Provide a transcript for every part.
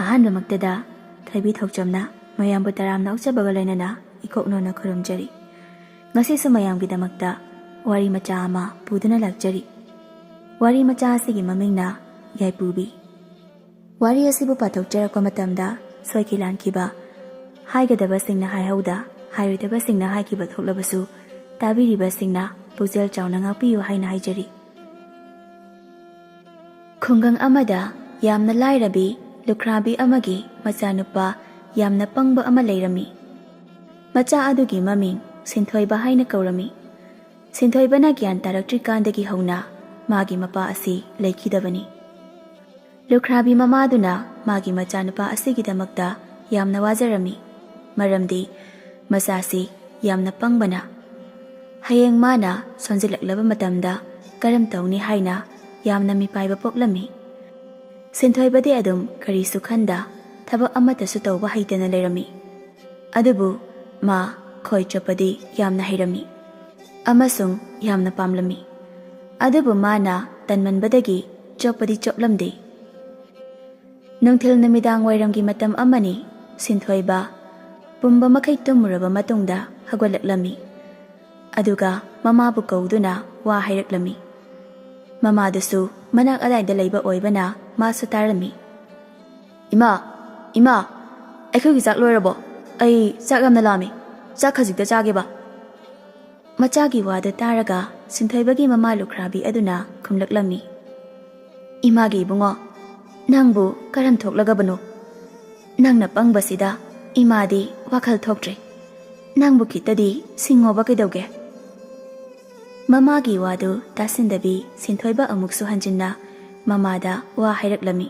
ꯑꯍꯥꯟꯕꯃꯛꯇꯗ ꯊꯣꯏꯕꯤ ꯊꯣꯛꯆꯝꯅ ꯃꯌꯥꯝꯕꯨ ꯇꯔꯥꯝꯅ ꯑꯣꯛꯆꯕꯒ ꯂꯣꯏꯅꯅ ꯏꯀꯣꯛꯅꯣꯅ ꯈꯨꯔꯨꯝꯖꯔꯤ꯫ ꯉꯁꯤꯁꯨ ꯃꯌꯥꯝꯒꯤꯗꯃꯛꯇ ꯋꯥꯔꯤ ꯃꯆꯥ ꯑꯃ ꯄꯨꯗꯨꯅ ꯂꯥꯛꯆꯔꯤ꯫ ꯋꯥꯔꯤ ꯃꯆꯥ ꯑꯁꯤꯒꯤ ꯃꯃꯤꯡꯅ ꯌꯥꯏꯄꯨꯕꯤ꯫ ꯋꯥꯔꯤ ꯑꯁꯤꯕꯨ ꯄꯥꯊꯣꯛꯆꯔꯛꯄ ꯃꯇꯝꯗ ꯁꯣꯏꯈꯤ ꯂꯥꯟꯈꯤꯕ, ꯍꯥꯏꯒꯗꯕꯁꯤꯡꯅ ꯍꯥꯏꯍꯧꯗ, ꯍꯥꯏꯔꯣꯏꯗꯕꯁꯤꯡꯅ ꯍꯥꯏꯈꯤꯕ ꯊꯣꯛꯂꯕꯁꯨ ꯇꯥꯕꯤꯔꯤꯕꯁꯤꯡꯅ ꯄꯨꯛꯆꯦꯜ ꯆꯥꯎꯅ ꯉꯥꯛꯄꯤꯌꯨ ꯍꯥꯏꯅ ꯍꯥꯏꯖꯔꯤ꯫ ꯈꯨꯡꯒꯪ ꯑꯃꯗ ꯌꯥꯝꯅ ꯂꯥꯏꯔꯕꯤ ꯂꯨꯈ꯭ꯔꯥꯕꯤ ꯑꯃꯒꯤ ꯃꯆꯥꯅꯨꯄꯥ ꯌꯥꯝꯅ ꯄꯪꯕ ꯑꯃ ꯂꯩꯔꯝꯃꯤ꯫ ꯃꯆꯥ ꯑꯗꯨꯒꯤ ꯃꯃꯤꯡ ꯁꯤꯟꯊꯣꯏꯕ ꯍꯥꯏꯅ ꯀꯧꯔꯝꯃꯤ꯫ ꯁꯤꯟꯊꯣꯏꯕꯅ ꯒ꯭ꯌꯥꯟ ꯇꯥꯔꯛꯇ꯭ꯔꯤꯀꯥꯟꯗꯒꯤ ꯍꯧꯅ ꯃꯥꯒꯤ ꯃꯄꯥ ꯑꯁꯤ ꯂꯩꯈꯤꯗꯕꯅꯤ꯫ ꯂꯨꯈ꯭ꯔꯥꯕꯤ ꯃꯃꯥꯗꯨꯅ ꯃꯥꯒꯤ ꯃꯆꯥꯅꯨꯄꯥ ꯑꯁꯤꯒꯤꯗꯃꯛꯇ ꯌꯥꯝꯅ ꯋꯥꯖꯔꯝꯃꯤ, ꯃꯔꯝꯗꯤ ꯃꯆꯥꯁꯤ ꯌꯥꯝꯅ ꯄꯪꯕꯅ ꯍꯌꯦꯡ ꯃꯥꯅ ꯁꯣꯟꯖꯤꯜꯂꯛꯂꯕ ꯃꯇꯝꯗ ꯀꯔꯝ ꯇꯧꯅꯤ ꯍꯥꯏꯅ ꯌꯥꯝꯅ ꯃꯤꯄꯥꯏꯕ ꯄꯣꯛꯂꯝꯃꯤ꯫ ꯁꯤꯟꯊꯣꯏꯕꯗꯤ ꯑꯗꯨꯝ ꯀꯔꯤꯁꯨ ꯈꯟꯗ ꯊꯕꯛ ꯑꯃꯠꯇꯁꯨ ꯇꯧꯕ ꯍꯩꯇꯅ ꯂꯩꯔꯝꯃꯤ꯫ ꯑꯗꯨꯕꯨ ꯃꯥ ꯈꯣꯏ ꯆꯣꯞꯄꯗꯤ ꯌꯥꯝꯅ ꯍꯩꯔꯝꯃꯤ ꯑꯃꯁꯨꯡ ꯌꯥꯝꯅ ꯄꯥꯝꯂꯝꯃꯤ꯫ ꯑꯗꯨꯕꯨ ꯃꯥꯅ ꯇꯟꯃꯟꯕꯗꯒꯤ ꯆꯣꯞꯄꯗꯤ ꯆꯣꯞꯂꯝꯗꯦ꯫ ꯅꯨꯡꯊꯤꯜ ꯅꯨꯃꯤꯗꯥꯡ ꯋꯥꯏꯔꯝꯒꯤ ꯃꯇꯝ ꯑꯃꯅꯤ꯫ ꯁꯤꯟꯊꯣꯏꯕ ꯄꯨꯝꯕ ꯃꯈꯩ ꯇꯨꯝꯃꯨꯔꯕ ꯃꯇꯨꯡꯗ ꯍꯧꯒꯠꯂꯛꯂꯝꯃꯤ, ꯑꯗꯨꯒ ꯃꯃꯥꯕꯨ ꯀꯧꯗꯨꯅ ꯋꯥ ꯍꯥꯏꯔꯛꯂꯝꯃꯤ꯫ ꯃꯃꯥꯗꯨꯁꯨ ꯃꯅꯥꯛ ꯑꯗꯥꯏꯗ ꯂꯩꯕ ꯑꯣꯏꯕꯅ ꯃꯥꯁꯨ ꯇꯥꯔꯝꯃꯤ꯫ "ꯏꯃꯥ, ꯏꯃꯥ, ꯑꯩꯈꯣꯏꯒꯤ ꯆꯥꯛ ꯂꯣꯏꯔꯕꯣ? ꯑꯩ ꯆꯥꯛ ꯌꯥꯝꯅ ꯂꯥꯝꯃꯤ, ꯆꯥꯛ ꯈꯖꯤꯛꯇ ꯆꯥꯒꯦꯕ." ꯃꯆꯥꯒꯤ ꯋꯥꯗꯨ ꯇꯥꯔꯒ ꯁꯤꯟꯊꯣꯏꯕꯒꯤ ꯃꯃꯥ ꯂꯨꯈ꯭ꯔꯥꯕꯤ ꯑꯗꯨꯅ ꯈꯨꯝꯂꯛꯂꯝꯃꯤ, "ꯏꯃꯥꯒꯤ ꯏꯕꯨꯡꯉꯣ, ꯅꯪꯕꯨ ꯀꯔꯝ ꯊꯣꯛꯂꯒꯕꯅꯣ? ꯅꯪꯅ ꯄꯪꯕꯁꯤꯗ ꯏꯃꯥꯗꯤ ꯋꯥꯈꯜ ꯊꯣꯛꯇ꯭ꯔꯦ꯫ ꯅꯪꯕꯨ ꯈꯤꯇꯗꯤ ꯁꯤꯡꯉꯣꯕ ꯀꯩꯗꯧꯒꯦ?" ꯃꯃꯥꯒꯤ ꯋꯥꯗꯨ ꯇꯥꯁꯤꯟꯗꯕꯤ ꯁꯤꯟꯊꯣꯏꯕ ꯑꯃꯨꯛꯁꯨ ꯍꯟꯖꯤꯟꯅ ꯃꯃꯥꯗ ꯋꯥ ꯍꯥꯏꯔꯛꯂꯝꯃꯤ,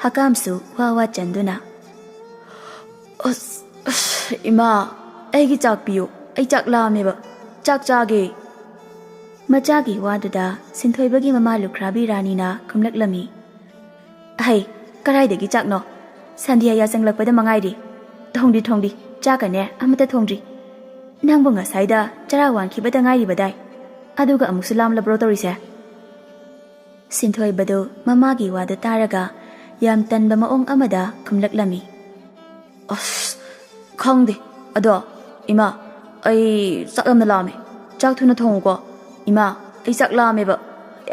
ꯍꯀꯥꯝꯁꯨ ꯋꯥ ꯋꯥ ꯆꯟꯗꯨꯅ꯫ "ꯏꯃꯥ, ꯑꯩꯒꯤ ꯆꯥꯛ ꯄꯤꯌꯨ, ꯑꯩ ꯆꯥꯛ ꯂꯥꯝꯃꯦꯕ, ꯆꯥꯛ ꯆꯥꯒꯦ." ꯃꯆꯥꯒꯤ ꯋꯥꯗꯨꯗ ꯁꯤꯟꯊꯣꯏꯕꯒꯤ ꯃꯃꯥ ꯂꯨꯈ꯭ꯔꯥꯕꯤ ꯔꯥꯅꯤꯅ ꯈꯨꯝꯂꯛꯂꯝꯃꯤ, "ꯑꯍꯩ, ꯀꯔꯥꯏꯗꯒꯤ ꯆꯥꯛꯅꯣ? ꯁꯟꯙ꯭ꯌꯥ ꯌꯥꯆꯪꯂꯛꯄꯗ ꯃꯉꯥꯏꯔꯤ꯫ ꯊꯣꯡꯗ꯭ꯔꯤ, ꯆꯥꯛꯀꯅꯦ ꯑꯃꯠꯇ ꯊꯣꯡꯗ꯭ꯔꯤ꯫ ꯅꯪꯕꯨ ꯉꯁꯥꯏꯗ ꯆꯔꯥ ꯋꯥꯟꯈꯤꯕꯗ ꯉꯥꯏꯔꯤꯕꯗꯥꯏ, ꯑꯗꯨꯒ ꯑꯃꯨꯛꯁꯨ ꯂꯥꯝꯂꯕ꯭ꯔꯣ ꯇꯧꯔꯤꯁꯦ?" ꯁꯤꯟꯊꯣꯏꯕꯗꯨ ꯃꯃꯥꯒꯤ ꯋꯥꯗꯨ ꯇꯥꯔꯒ ꯌꯥꯝ ꯇꯟꯕ ꯃꯑꯣꯡ ꯑꯃꯗ ꯈꯨꯝꯂꯛꯂꯝꯃꯤ, "ꯈꯪꯗꯦ, ꯑꯗꯣ ꯏꯃꯥ, ꯑꯩ ꯆꯥꯛ ꯌꯥꯝꯅ ꯂꯥꯝꯃꯦ, ꯆꯥꯛ ꯊꯨꯅ ꯊꯣꯡꯉꯨꯀꯣ꯫ ꯏꯃꯥ, ꯑꯩ ꯆꯥꯛ ꯂꯥꯝꯃꯦꯕ,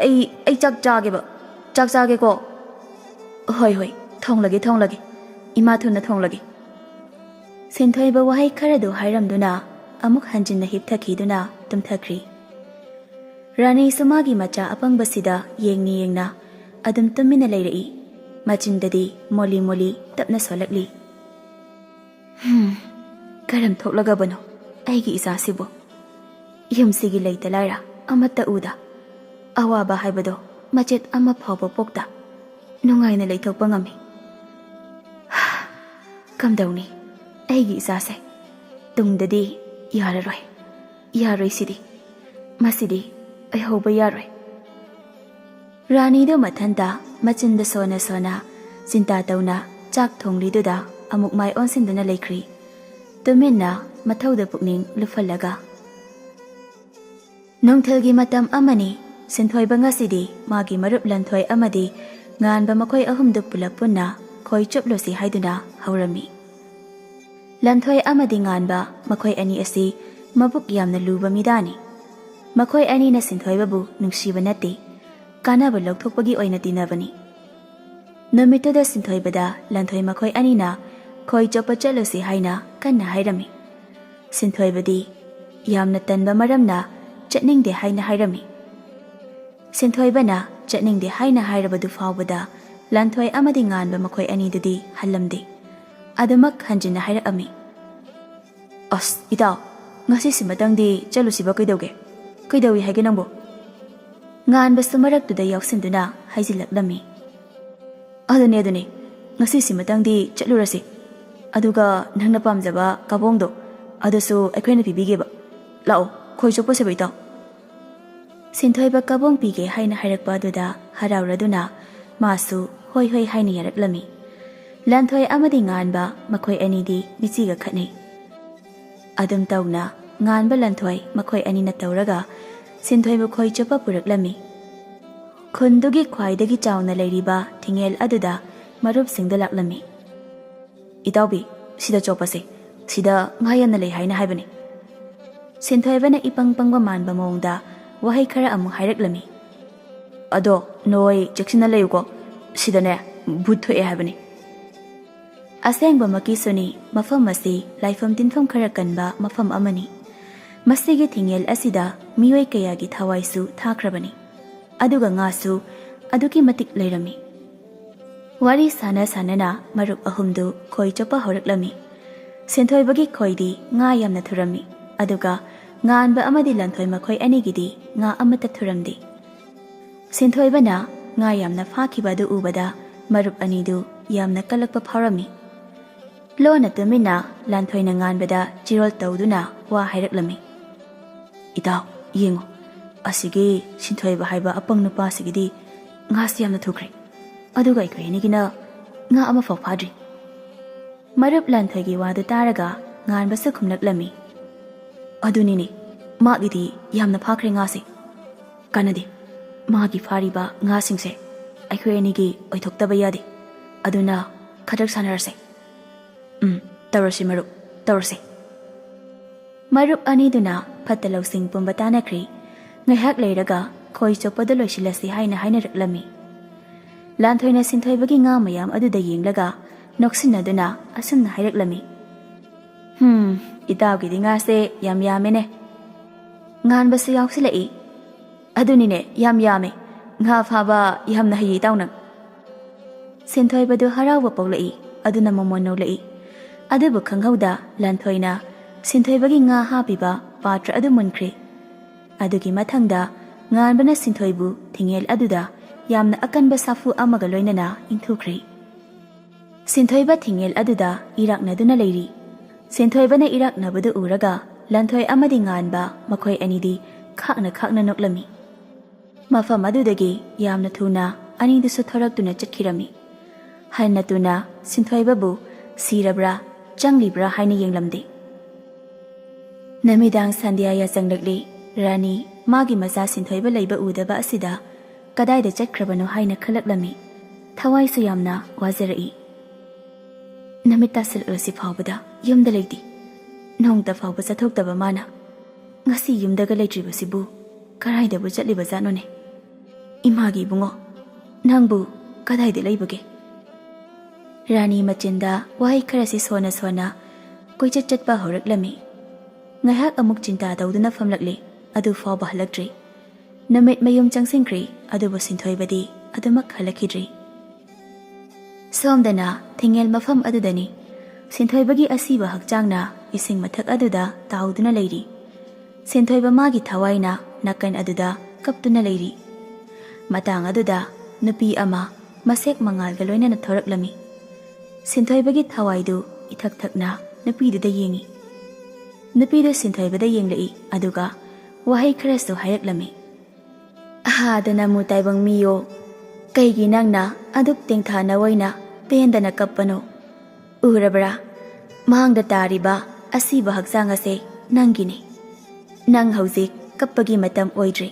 ꯑꯩ ꯆꯥꯛ ꯆꯥꯒꯦꯕ, ꯆꯥꯛ ꯆꯥꯒꯦꯀꯣ." "ꯍꯣꯏ, ꯊꯣꯡꯂꯒꯦ, ꯏꯃꯥ ꯊꯨꯅ ꯊꯣꯡꯂꯒꯦ." ꯁꯤꯟꯊꯣꯏꯕ ꯋꯥꯍꯩ ꯈꯔꯗꯨ ꯍꯥꯏꯔꯝꯗꯨꯅ ꯑꯃꯨꯛ ꯍꯟꯖꯤꯟꯅ ꯍꯤꯞꯊꯈꯤꯗꯨꯅ ꯇꯨꯝꯊꯈ꯭ꯔꯤ꯫ ꯔꯥꯅꯤꯁꯨ ꯃꯥꯒꯤ ꯃꯆꯥ ꯑꯄꯪꯕꯁꯤꯗ ꯌꯦꯡꯅ ꯑꯗꯨꯝ ꯇꯨꯃꯤꯟꯅ ꯂꯩꯔꯛꯏ꯫ ꯃꯆꯤꯟꯗꯗꯤ ꯃꯣꯂꯤ ꯃꯣꯂꯤ ꯇꯞꯅ ꯁꯣꯜꯂꯛꯂꯤ, "ꯀꯔꯝ ꯊꯣꯛꯂꯒꯕꯅꯣ ꯑꯩꯒꯤ ꯏꯆꯥꯁꯤꯕꯨ? ꯌꯨꯝꯁꯤꯒꯤ ꯂꯩꯇ ꯂꯥꯏꯔ ꯑꯃꯠꯇ ꯎꯗ, ꯑꯋꯥꯕ ꯍꯥꯏꯕꯗꯣ ꯃꯆꯦꯠ ꯑꯃ ꯐꯥꯎꯕ ꯄꯣꯛꯇ ꯅꯨꯡꯉꯥꯏꯅ ꯂꯩꯊꯣꯛꯄ ꯉꯝꯃꯤ꯫ ꯀꯝꯗꯧꯅꯤ ꯑꯩꯒꯤ ꯏꯆꯥꯁꯦ? ꯇꯨꯡꯗꯗꯤ ꯌꯥꯔꯣꯏ ꯃꯁꯤꯗꯤ ꯑꯩ ꯍꯧꯕ ꯌꯥꯔꯣꯏ." ꯔꯥꯅꯤꯗꯨ ꯃꯊꯟꯇ ꯃꯆꯤꯟꯗ ꯁꯣꯟꯅ ꯆꯤꯟꯇꯥ ꯇꯧꯅ ꯆꯥꯛ ꯊꯣꯡꯂꯤꯗꯨꯗ ꯑꯃꯨꯛ ꯃꯥꯏ ꯑꯣꯟꯁꯤꯟꯗꯨꯅ ꯂꯩꯈ꯭ꯔꯤ, ꯇꯨꯃꯤꯟꯅ ꯃꯊꯧꯗ ꯄꯨꯛꯅꯤꯡ ꯂꯨꯞꯍꯜꯂꯒ꯫ ꯅꯨꯡꯊꯤꯜꯒꯤ ꯃꯇꯝ ꯑꯃꯅꯤ꯫ ꯁꯤꯟꯊꯣꯏꯕ ꯉꯁꯤꯗꯤ ꯃꯥꯒꯤ ꯃꯔꯨꯞ ꯂꯟꯊꯣꯏ ꯑꯃꯗꯤ ꯉꯥꯟꯕ ꯃꯈꯣꯏ ꯑꯍꯨꯝꯗꯨ ꯄꯨꯂꯞ ꯄꯨꯟꯅ ꯈꯣꯏ ꯆꯨꯞꯂꯨꯁꯤ ꯍꯥꯏꯗꯨꯅ ꯍꯧꯔꯝꯃꯤ꯫ ꯂꯟꯊꯣꯏ ꯑꯃꯗꯤ ꯉꯥꯟꯕ ꯃꯈꯣꯏ ꯑꯅꯤ ꯑꯁꯤ ꯃꯕꯨꯛ ꯌꯥꯝꯅ ꯂꯨꯕ ꯃꯤꯗꯥꯅꯤ꯫ ꯃꯈꯣꯏ ꯑꯅꯤꯅ ꯁꯤꯟꯊꯣꯏꯕꯕꯨ ꯅꯨꯡꯁꯤꯕ ꯅꯠꯇꯦ, ꯀꯥꯟꯅꯕ ꯂꯧꯊꯣꯛꯄꯒꯤ ꯑꯣꯏꯅ ꯇꯤꯟꯅꯕꯅꯤ꯫ ꯅꯨꯃꯤꯠꯇꯨꯗ ꯁꯤꯟꯊꯣꯏꯕꯗ ꯂꯟꯊꯣꯏ ꯃꯈꯣꯏ ꯑꯅꯤꯅ ꯈꯣꯏ ꯆꯣꯞꯄ ꯆꯠꯂꯨꯁꯤ ꯍꯥꯏꯅ ꯀꯟꯅ ꯍꯥꯏꯔꯝꯃꯤ꯫ ꯁꯤꯟꯊꯣꯏꯕꯗꯤ ꯌꯥꯝꯅ ꯇꯟꯕ ꯃꯔꯝꯅ ꯆꯠꯅꯤꯡꯗꯦ ꯍꯥꯏꯅ ꯍꯥꯏꯔꯝꯃꯤ꯫ ꯁꯤꯟꯊꯣꯏꯕꯅ ꯆꯠꯅꯤꯡꯗꯦ ꯍꯥꯏꯅ ꯍꯥꯏꯔꯕꯗꯨ ꯐꯥꯎꯕꯗ ꯂꯟꯊꯣꯏ ꯑꯃꯗꯤ ꯉꯥꯟꯕ ꯃꯈꯣꯏ ꯑꯅꯤꯗꯨꯗꯤ ꯍꯜꯂꯝꯗꯦ, ꯑꯗꯨꯃꯛ ꯍꯟꯖꯤꯟꯅ ꯍꯥꯏꯔꯛꯑꯝꯃꯤ, "ꯏꯇꯥꯎ, ꯉꯁꯤꯁꯤꯃꯇꯪꯗꯤ ꯆꯠꯂꯨꯁꯤꯕ ꯀꯩꯗꯧꯒꯦ? ꯀꯩꯗꯧꯏ ꯍꯥꯏꯒꯦ ꯅꯪꯕꯨ?" ꯉꯥꯟꯕꯁꯨ ꯃꯔꯛꯇꯨꯗ ꯌꯥꯎꯁꯤꯟꯗꯨꯅ ꯍꯥꯏꯖꯤꯜꯂꯛꯂꯝꯃꯤ, ꯑꯗꯨꯅꯦ, ꯉꯁꯤꯁꯤꯃꯇꯪꯗꯤ ꯆꯠꯂꯨꯔꯁꯤ, ꯑꯗꯨꯒ ꯅꯪꯅ ꯄꯥꯝꯖꯕ ꯀꯥꯕꯣꯡꯗꯣ ꯑꯗꯨꯁꯨ ꯑꯩꯈꯣꯏꯅ ꯄꯤꯕꯤꯒꯦꯕ. ꯂꯥꯛꯑꯣ, ꯈꯣꯏ ꯆꯣꯞꯄꯁꯦꯕ ꯏꯇꯥꯎ." ꯁꯤꯟꯊꯣꯏꯕ ꯀꯥꯕꯣꯡ ꯄꯤꯒꯦ ꯍꯥꯏꯅ ꯍꯥꯏꯔꯛꯄ ꯑꯗꯨꯗ ꯍꯔꯥꯎꯔꯗꯨꯅ ꯃꯥꯁꯨ ꯍꯣꯏ ꯍꯥꯏꯅ ꯌꯥꯔꯛꯂꯝꯃꯤ꯫ ꯂꯟꯊꯣꯏ ꯑꯃꯗꯤ ꯉꯥꯟꯕ ꯃꯈꯣꯏ ꯑꯅꯤꯗꯤ ꯃꯤꯆꯤꯒ ꯈꯠꯅꯩ꯫ ꯑꯗꯨꯝ ꯇꯧꯅ ꯉꯥꯟꯕ ꯂꯟꯊꯣꯏ ꯃꯈꯣꯏ ꯑꯅꯤꯅ ꯇꯧꯔꯒ ꯁꯤꯟꯊꯣꯏꯕ ꯈꯣꯏ ꯆꯣꯞꯄ ꯄꯨꯔꯛꯂꯝꯃꯤ꯫ ꯈꯨꯟꯗꯨꯒꯤ ꯈ꯭ꯋꯥꯏꯗꯒꯤ ꯆꯥꯎꯅ ꯂꯩꯔꯤꯕ ꯊꯤꯡꯉꯦꯜ ꯑꯗꯨꯗ ꯃꯔꯨꯞꯁꯤꯡꯗꯨ ꯂꯥꯛꯂꯝꯃꯤ꯫ "ꯏꯇꯥꯎꯕꯤ, ꯁꯤꯗ ꯆꯣꯞꯄꯁꯦ, ꯁꯤꯗ ꯉꯥ ꯌꯥꯝꯅ ꯂꯩ ꯍꯥꯏꯅ ꯍꯥꯏꯕꯅꯤ." ꯁꯤꯟꯊꯣꯏꯕꯅ ꯏꯄꯪ ꯄꯪꯕ ꯃꯥꯟꯕ ꯃꯑꯣꯡꯗ ꯋꯥꯍꯩ ꯈꯔ ꯑꯃꯨꯛ ꯍꯥꯏꯔꯛꯂꯝꯃꯤ꯫ "ꯑꯗꯣ ꯅꯣꯏ ꯆꯦꯛꯁꯤꯟꯅ ꯂꯩꯌꯨꯀꯣ, ꯁꯤꯗꯅꯦ ꯚꯨꯠ ꯊꯣꯛꯑꯦ ꯍꯥꯏꯕꯅꯤ." ꯑꯁꯦꯡꯕꯃꯛꯀꯤꯁꯨꯅꯤ ꯃꯐꯝ ꯑꯁꯤ ꯂꯥꯏꯐꯝ ꯇꯤꯟꯐꯝ ꯈꯔ ꯀꯟꯕ ꯃꯐꯝ ꯑꯃꯅꯤ꯫ ꯃꯁꯤꯒꯤ ꯊꯤꯡꯉꯦꯜ ꯑꯁꯤꯗ ꯃꯤꯑꯣꯏ ꯀꯌꯥꯒꯤ ꯊꯋꯥꯏꯁꯨ ꯊꯥꯈ꯭ꯔꯕꯅꯤ, ꯑꯗꯨꯒ ꯉꯥꯁꯨ ꯑꯗꯨꯛꯀꯤ ꯃꯇꯤꯛ ꯂꯩꯔꯝꯃꯤ꯫ ꯋꯥꯔꯤ ꯁꯥꯟꯅ ꯁꯥꯟꯅꯅ ꯃꯔꯨꯞ ꯑꯍꯨꯝꯗꯨ ꯈꯣꯏ ꯆꯣꯞꯄ ꯍꯧꯔꯛꯂꯝꯃꯤ꯫ ꯁꯤꯟꯊꯣꯏꯕꯒꯤ ꯈꯣꯏꯗꯤ ꯉꯥ ꯌꯥꯝꯅ ꯊꯨꯔꯝꯃꯤ, ꯑꯗꯨꯒ ꯉꯥꯟꯕ ꯑꯃꯗꯤ ꯂꯟꯊꯣꯏ ꯃꯈꯣꯏ ꯑꯅꯤꯒꯤꯗꯤ ꯉꯥ ꯑꯃꯠꯇ ꯊꯨꯔꯝꯗꯦ꯫ ꯁꯤꯟꯊꯣꯏꯕꯅ ꯉꯥ ꯌꯥꯝꯅ ꯐꯥꯈꯤꯕ ꯑꯗꯨ ꯎꯕꯗ ꯃꯔꯨꯞ ꯑꯅꯤꯗꯨ ꯌꯥꯝꯅ ꯀꯜꯂꯛꯄ ꯐꯥꯎꯔꯝꯃꯤ꯫ ꯂꯣꯟꯅ ꯇꯨꯃꯤꯟꯅ ꯂꯥꯟꯊꯣꯏꯅ ꯉꯥꯟꯕꯗ ꯆꯤꯔꯣꯜ ꯇꯧꯗꯨꯅ ꯋꯥ ꯍꯥꯏꯔꯛꯂꯝꯃꯤ꯫ "ꯏꯇꯥꯎ, ꯌꯦꯡꯉꯨ, ꯑꯁꯤꯒꯤ ꯁꯤꯟꯊꯣꯏꯕ ꯍꯥꯏꯕ ꯑꯄꯪ ꯅꯨꯄꯥꯁꯤꯒꯤꯗꯤ ꯉꯥꯁꯤ ꯌꯥꯝꯅ ꯊꯨꯈ꯭ꯔꯦ, ꯑꯗꯨꯒ ꯑꯩꯈꯣꯏ ꯑꯅꯤꯒꯤꯅ ꯉꯥ ꯑꯃꯐꯥꯎ ꯐꯥꯗ꯭ꯔꯤ." ꯃꯔꯨꯞ ꯂꯥꯟꯊꯣꯏꯒꯤ ꯋꯥꯗꯨ ꯇꯥꯔꯒ ꯉꯥꯟꯕꯁꯨ ꯈꯨꯝꯂꯛꯂꯝꯃꯤ꯫ "ꯑꯗꯨꯅꯤꯅꯦ, ꯃꯥꯒꯤꯗꯤ ꯌꯥꯝꯅ ꯐꯥꯈ꯭ꯔꯦ ꯉꯥꯁꯦ꯫ ꯀꯥꯟꯅꯗꯦ, ꯃꯥꯒꯤ ꯐꯥꯔꯤꯕ ꯉꯥꯁꯤꯡꯁꯦ ꯑꯩꯈꯣꯏ ꯑꯅꯤꯒꯤ ꯑꯣꯏꯊꯣꯛꯇꯕ ꯌꯥꯗꯦ, ꯑꯗꯨꯅ ꯈꯗ꯭ꯔꯛ ꯁꯥꯟꯅꯔꯁꯦ." "ꯇꯧꯔꯁꯤ ꯃꯔꯨꯞ, ꯇꯧꯔꯁꯤ." ꯃꯔꯨꯞ ꯑꯅꯤꯗꯨꯅ ꯐꯠꯇ ꯂꯧꯁꯤꯡ ꯄꯨꯝꯕ ꯇꯥꯟꯅꯈ꯭ꯔꯤ꯫ ꯉꯥꯏꯍꯥꯛ ꯂꯩꯔꯒ ꯈꯣꯏ ꯆꯣꯞꯄꯗꯨ ꯂꯣꯏꯁꯤꯜꯂꯁꯤ ꯍꯥꯏꯅ ꯍꯥꯏꯅꯔꯛꯂꯝꯃꯤ꯫ ꯂꯥꯟꯊꯣꯏꯅ ꯁꯤꯟꯊꯣꯏꯕꯒꯤ ꯉꯥ ꯃꯌꯥꯝ ꯑꯗꯨꯗ ꯌꯦꯡꯂꯒ ꯅꯣꯛꯁꯤꯟꯅꯗꯨꯅ ꯑꯁꯨꯝꯅ ꯍꯥꯏꯔꯛꯂꯝꯃꯤ꯫ "ꯏꯇꯥꯎꯒꯤꯗꯤ ꯉꯥꯁꯦ ꯌꯥꯝ ꯌꯥꯝꯃꯦꯅꯦ." ꯉꯥꯟꯕꯁꯨ ꯌꯥꯎꯁꯤꯜꯂꯛꯏ꯫ "ꯑꯗꯨꯅꯤꯅꯦ, ꯌꯥꯝ ꯌꯥꯝꯃꯦ, ꯉꯥ ꯐꯥꯕ ꯌꯥꯝꯅ ꯍꯩꯌꯦ ꯏꯇꯥꯎ ꯅꯪ." ꯁꯤꯟꯊꯣꯏꯕꯗꯨ ꯍꯔꯥꯎꯕ ꯄꯣꯛꯂꯛꯏ, ꯑꯗꯨꯅ ꯃꯃꯣꯟ ꯅꯣꯛꯂꯛꯏ꯫ ꯑꯗꯨꯕꯨ ꯈꯪꯍꯧꯗ ꯂꯥꯟꯊꯣꯏꯅ ꯁꯤꯟꯊꯣꯏꯕꯒꯤ ꯉꯥ ꯍꯥꯞꯄꯤꯕ ꯄꯥꯇ꯭ꯔ ꯑꯗꯨ ꯃꯨꯟꯈ꯭ꯔꯦ꯫ ꯑꯗꯨꯒꯤ ꯃꯊꯪꯗ ꯉꯥꯟꯕꯅ ꯁꯤꯟꯊꯣꯏꯕꯨ ꯊꯤꯡꯉꯦꯜ ꯑꯗꯨꯗ ꯌꯥꯝꯅ ꯑꯀꯟꯕ ꯁꯥꯐꯨ ꯑꯃꯒ ꯂꯣꯏꯅꯅ ꯏꯟꯊꯨꯈ꯭ꯔꯦ꯫ ꯁꯤꯟꯊꯣꯏꯕ ꯊꯤꯡꯉꯦꯜ ꯑꯗꯨꯗ ꯏꯔꯥꯛꯅꯗꯨꯅ ꯂꯩꯔꯤ꯫ ꯁꯤꯟꯊꯣꯏꯕꯅ ꯏꯔꯥꯛꯅꯕꯗꯨ ꯎꯔꯒ ꯂꯥꯟꯊꯣꯏ ꯑꯃꯗꯤ ꯉꯥꯟꯕ ꯃꯈꯣꯏ ꯑꯅꯤꯗꯤ ꯈꯥꯛꯅ ꯈꯥꯛꯅ ꯅꯣꯛꯂꯝꯃꯤ꯫ ꯃꯐꯝ ꯑꯗꯨꯗꯒꯤ ꯌꯥꯝꯅ ꯊꯨꯅ ꯑꯅꯤꯗꯨꯁꯨ ꯊꯣꯔꯛꯇꯨꯅ ꯆꯠꯈꯤꯔꯝꯃꯤ꯫ ꯍꯟꯅ ꯇꯨꯅ ꯁꯤꯟꯊꯣꯏꯕꯕꯨ ꯁꯤꯔꯕ꯭ꯔꯥ ꯆꯪꯂꯤꯕ꯭ꯔꯥ ꯍꯥꯏꯅ ꯌꯦꯡꯂꯝꯗꯦ꯫ ꯅꯨꯃꯤꯗꯥꯡ ꯁꯟꯙ꯭ꯌꯥ ꯌꯥꯆꯪꯂꯛꯂꯤ꯫ ꯔꯥꯅꯤ ꯃꯥꯒꯤ ꯃꯆꯥ ꯁꯤꯟꯊꯣꯏꯕ ꯂꯩꯕ ꯎꯗꯕ ꯑꯁꯤꯗ ꯀꯗꯥꯏꯗ ꯆꯠꯈ꯭ꯔꯕꯅꯣ ꯍꯥꯏꯅ ꯈꯜꯂꯛꯂꯝꯃꯤ꯫ ꯊꯋꯥꯏꯁꯨ ꯌꯥꯝꯅ ꯋꯥꯖꯔꯛꯏ꯫ ꯅꯨꯃꯤꯠ ꯇꯥꯁꯤꯜꯂꯛꯂꯁꯤ ꯐꯥꯎꯕꯗ ꯌꯨꯝꯗ ꯂꯩꯇꯦ, ꯅꯣꯡꯇ ꯐꯥꯎꯕ ꯆꯠꯊꯣꯛꯇꯕ ꯃꯥꯅ ꯉꯁꯤ ꯌꯨꯝꯗꯒ ꯂꯩꯇ꯭ꯔꯤꯕꯁꯤꯕꯨ ꯀꯗꯥꯏꯗꯕꯨ ꯆꯠꯂꯤꯕ ꯖꯥꯠꯅꯣꯅꯦ? ꯏꯃꯥꯒꯤ ꯏꯕꯨꯡꯉꯣ, ꯅꯪꯕꯨ ꯀꯗꯥꯏꯗ ꯂꯩꯕꯒꯦ?" ꯔꯥꯅꯤ ꯃꯆꯤꯟꯗ ꯋꯥꯍꯩ ꯈꯔꯁꯤ ꯁꯣꯟꯅ ꯁꯣꯟꯅ ꯀꯣꯏꯆꯠ ꯆꯠꯄ ꯍꯧꯔꯛꯂꯝꯃꯤ꯫ ꯉꯥꯏꯍꯥꯛ ꯑꯃꯨꯛ ꯆꯤꯟꯇꯥ ꯇꯧꯗꯨꯅ ꯐꯝꯂꯛꯂꯤ, ꯑꯗꯨ ꯐꯥꯎꯕ ꯍꯜꯂꯛꯇ꯭ꯔꯤ꯫ ꯅꯨꯃꯤꯠ ꯃꯌꯨꯝ ꯆꯪꯁꯤꯟꯈ꯭ꯔꯤ, ꯑꯗꯨꯕꯨ ꯁꯤꯟꯊꯣꯏꯕꯗꯤ ꯑꯗꯨꯃꯛ ꯍꯜꯂꯛꯈꯤꯗ꯭ꯔꯤ꯫ ꯁꯣꯝꯗꯅ ꯊꯤꯡꯉꯦꯜ ꯃꯐꯝ ꯑꯗꯨꯗꯅꯤ ꯁꯤꯟꯊꯣꯏꯕꯒꯤ ꯑꯁꯤꯕ ꯍꯛꯆꯥꯡꯅ ꯏꯁꯤꯡ ꯃꯊꯛ ꯑꯗꯨꯗ ꯇꯥꯎꯗꯨꯅ ꯂꯩꯔꯤ꯫ ꯁꯤꯟꯊꯣꯏꯕ 마ꯒꯤ ꯊꯋꯥꯏꯅ ꯅꯥꯀꯟ ꯑꯗꯨꯗ ꯀꯞꯇꯨꯅ ꯂꯩꯔꯤ꯫ ꯃꯇꯥꯡ ꯑꯗꯨꯗ ꯅꯨꯄꯤ ꯑꯃ ꯃꯁꯦꯛ ꯃꯉꯥꯜꯒ ꯂꯣꯏꯅꯅ ꯊꯣꯔꯛꯂꯝꯃꯤ꯫ ꯁꯤꯟꯊꯣꯏꯕꯒꯤ ꯊꯋꯥꯏꯗꯨ ꯏꯊꯛ ꯊꯛꯅ ꯅꯨꯄꯤꯗꯨꯗ ꯌꯦꯡꯉꯤ꯫ ꯅꯨꯄꯤꯗꯨ ꯁꯤꯟꯊꯣꯏꯕꯗ ꯌꯦꯡꯂꯛꯏ, ꯑꯗꯨꯒ ꯋꯥꯍꯩ ꯈꯔꯁꯨ ꯍꯥꯏꯔꯛꯂꯝꯃꯤ꯫ "ꯑꯍꯥꯗ ꯅꯃꯨ ꯇꯥꯏꯕꯪ ꯃꯤꯌꯣ, ꯀꯩꯒꯤ ꯅꯪꯅ ꯑꯗꯨꯛ ꯇꯦꯡꯊꯥ ꯅꯋꯣꯏꯅ ꯄꯦꯟꯗꯅ ꯀꯞꯄꯅꯣ? ꯎꯔꯕ꯭ꯔꯥ, ꯃꯥꯡꯗ ꯇꯥꯔꯤꯕ ꯑꯁꯤꯕ ꯍꯛꯆꯥꯡ ꯑꯁꯦ ꯅꯪꯒꯤꯅꯤ꯫ ꯅꯪ ꯍꯧꯖꯤꯛ ꯀꯞꯄꯒꯤ ꯃꯇꯝ ꯑꯣꯏꯗ꯭ꯔꯤ꯫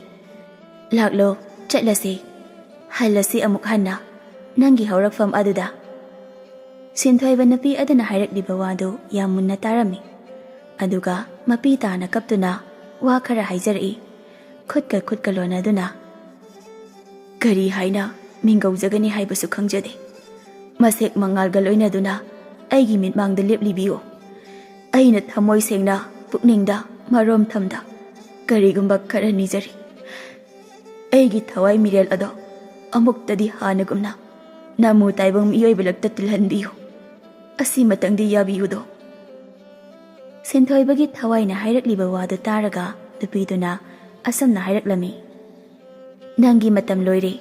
ꯂꯥꯛꯂꯣ, ꯆꯠꯂꯁꯤ, ꯍꯜꯂꯁꯤ ꯑꯃꯨꯛ ꯍꯟꯅ ꯅꯪꯒꯤ ꯍꯧꯔꯛꯐꯝ ꯑꯗꯨꯗ." ꯁꯤꯟꯊꯣꯏꯕ ꯅꯨꯄꯤ ꯑꯗꯨꯅ ꯍꯥꯏꯔꯛꯂꯤꯕ ꯋꯥꯗꯨ ꯌꯥꯝ ꯃꯨꯟꯅ ꯇꯥꯔꯝꯃꯤ, ꯑꯗꯨꯒ ꯃꯄꯤ ꯇꯥꯅ ꯀꯞꯇꯨꯅ ꯋꯥ ꯈꯔ ꯍꯥꯏꯖꯔꯛꯏ, ꯈꯨꯠꯀ ꯂꯣꯟꯅꯗꯨꯅ꯫ "ꯀꯔꯤ ꯍꯥꯏꯅ ꯃꯤꯡꯒꯧꯖꯒꯅꯤ ꯍꯥꯏꯕꯁꯨ ꯈꯪꯖꯗꯦ꯫ ꯃꯁꯦꯛ ꯃꯉꯥꯜꯒ ꯂꯣꯏꯅꯗꯨꯅ ꯑꯩꯒꯤ ꯃꯤꯠꯃꯥꯡꯗ ꯂꯦꯞꯂꯤꯕꯤꯌꯣ꯫ ꯑꯩꯅ ꯊꯃꯣꯏ ꯁꯦꯡꯅ ꯄꯨꯛꯅꯤꯡꯗ ꯃꯔꯣꯝꯊꯝꯗ ꯀꯔꯤꯒꯨꯝꯕ ꯈꯔ ꯅꯤꯖꯔꯤ꯫ ꯑꯩꯒꯤ ꯊꯋꯥꯏ ꯃꯤꯔꯦꯜ ꯑꯗꯣ ꯑꯃꯨꯛꯇꯗꯤ ꯍꯥꯟꯅꯒꯨꯝꯅ ꯅꯃꯨ ꯇꯥꯏꯕꯪ ꯃꯤꯑꯣꯏꯕ ꯂꯛꯇ ꯇꯤꯜꯍꯟꯕꯤꯌꯨ꯫ ꯑꯁꯤꯃꯇꯪꯗꯤ ꯌꯥꯕꯤꯌꯨꯗꯣ." ꯁꯤꯟꯊꯣꯏꯕꯒꯤ ꯊꯋꯥꯏꯅ ꯍꯥꯏꯔꯛꯂꯤꯕ ꯋꯥꯗꯨ ꯇꯥꯔꯒ ꯅꯨꯄꯤꯗꯨꯅ ꯑꯁꯨꯝꯅ ꯍꯥꯏꯔꯛꯂꯝꯃꯤ꯫ "ꯅꯪꯒꯤ ꯃꯇꯝ ꯂꯣꯏꯔꯦ.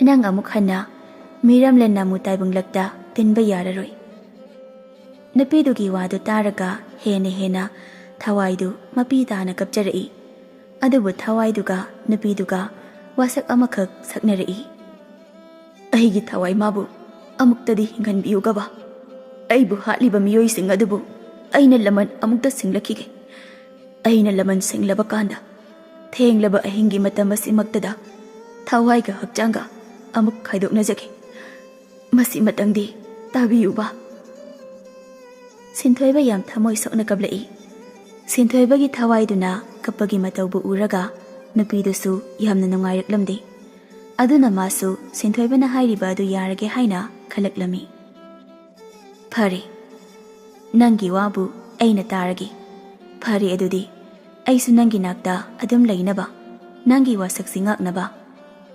ꯅꯪ ꯑꯃꯨꯛ ꯍꯟꯅ ꯃꯤꯔꯝꯂꯦꯟ ꯅꯃꯨ ꯇꯥꯏꯕꯪ ꯂꯛꯇ ꯇꯤꯟꯕ ꯌꯥꯔꯔꯣꯏ." ꯅꯨꯄꯤꯗꯨꯒꯤ ꯋꯥꯗꯨ ꯇꯥꯔꯒ ꯍꯦꯟꯅ ꯊꯋꯥꯏꯗꯨ ꯃꯄꯤ ꯇꯥꯅ ꯀꯞꯆꯔꯛꯏ, ꯑꯗꯨꯕꯨ ꯊꯋꯥꯏꯗꯨꯒ ꯅꯨꯄꯤꯗꯨꯒ ꯋꯥꯁꯛ ꯑꯃꯈꯛ ꯁꯛꯅꯔꯛꯏ꯫ "ꯑꯩꯒꯤ ꯊꯋꯥꯏ ꯃꯥꯕꯨ ꯑꯃꯨꯛꯇꯗꯤ ꯍꯤꯡꯍꯟꯕꯤꯌꯨꯒꯕ. ꯑꯩꯕꯨ ꯍꯥꯠꯂꯤꯕ ꯃꯤꯑꯣꯏꯁꯤꯡ ꯑꯗꯨꯕꯨ ꯑꯩꯅ ꯂꯃꯟ ꯑꯃꯨꯛꯇ ꯁꯤꯡꯂꯛꯈꯤꯒꯦ. ꯑꯩꯅ ꯂꯃꯟ ꯁꯤꯡꯂꯕ ꯀꯥꯟꯗ ꯊꯦꯡꯂꯕ ꯑꯍꯤꯡꯒꯤ ꯃꯇꯝ ꯑꯁꯤꯃꯛꯇꯗ ꯊꯋꯥꯏꯒ ꯍꯛꯆꯥꯡꯒ ꯑꯃꯨꯛ ꯈꯥꯏꯗꯣꯛꯅꯖꯒꯦ. ꯃꯁꯤꯃꯇꯪꯗꯤ ꯇꯥꯕꯤꯌꯨꯕ." ꯁꯤꯟꯊꯣꯏꯕ ꯌꯥꯝ ꯊꯃꯣꯏ ꯁꯣꯛꯅ ꯀꯞꯂꯛꯏ꯫ ꯁꯤꯟꯊꯣꯏꯕꯒꯤ ꯊꯋꯥꯏꯗꯨꯅ ꯀꯞꯄꯒꯤ ꯃꯇꯧꯕꯨ ꯎꯔꯒ ꯅꯨꯄꯤꯗꯨꯁꯨ ꯌꯥꯝꯅ ꯅꯨꯡꯉꯥꯏꯔꯛꯂꯝꯗꯦ꯫ ꯑꯗꯨꯅ ꯃꯥꯁꯨ ꯁꯤꯟꯊꯣꯏꯕꯅ ꯍꯥꯏꯔꯤꯕ ꯑꯗꯨ ꯌꯥꯔꯒꯦ ꯍꯥꯏꯅ ꯈꯜꯂꯛꯂꯝꯃꯤ꯫ ꯐꯔꯦ, ꯅꯪꯒꯤ ꯋꯥꯕꯨ ꯑꯩꯅ ꯇꯥꯔꯒꯦ꯫ ꯐꯔꯦ ꯑꯗꯨꯗꯤ ꯑꯩꯁꯨ ꯅꯪꯒꯤ ꯅꯥꯛꯇ ꯑꯗꯨꯝ ꯂꯩꯅꯕ, ꯅꯪꯒꯤ ꯋꯥꯁꯛꯁꯤ ꯉꯥꯛꯅꯕ,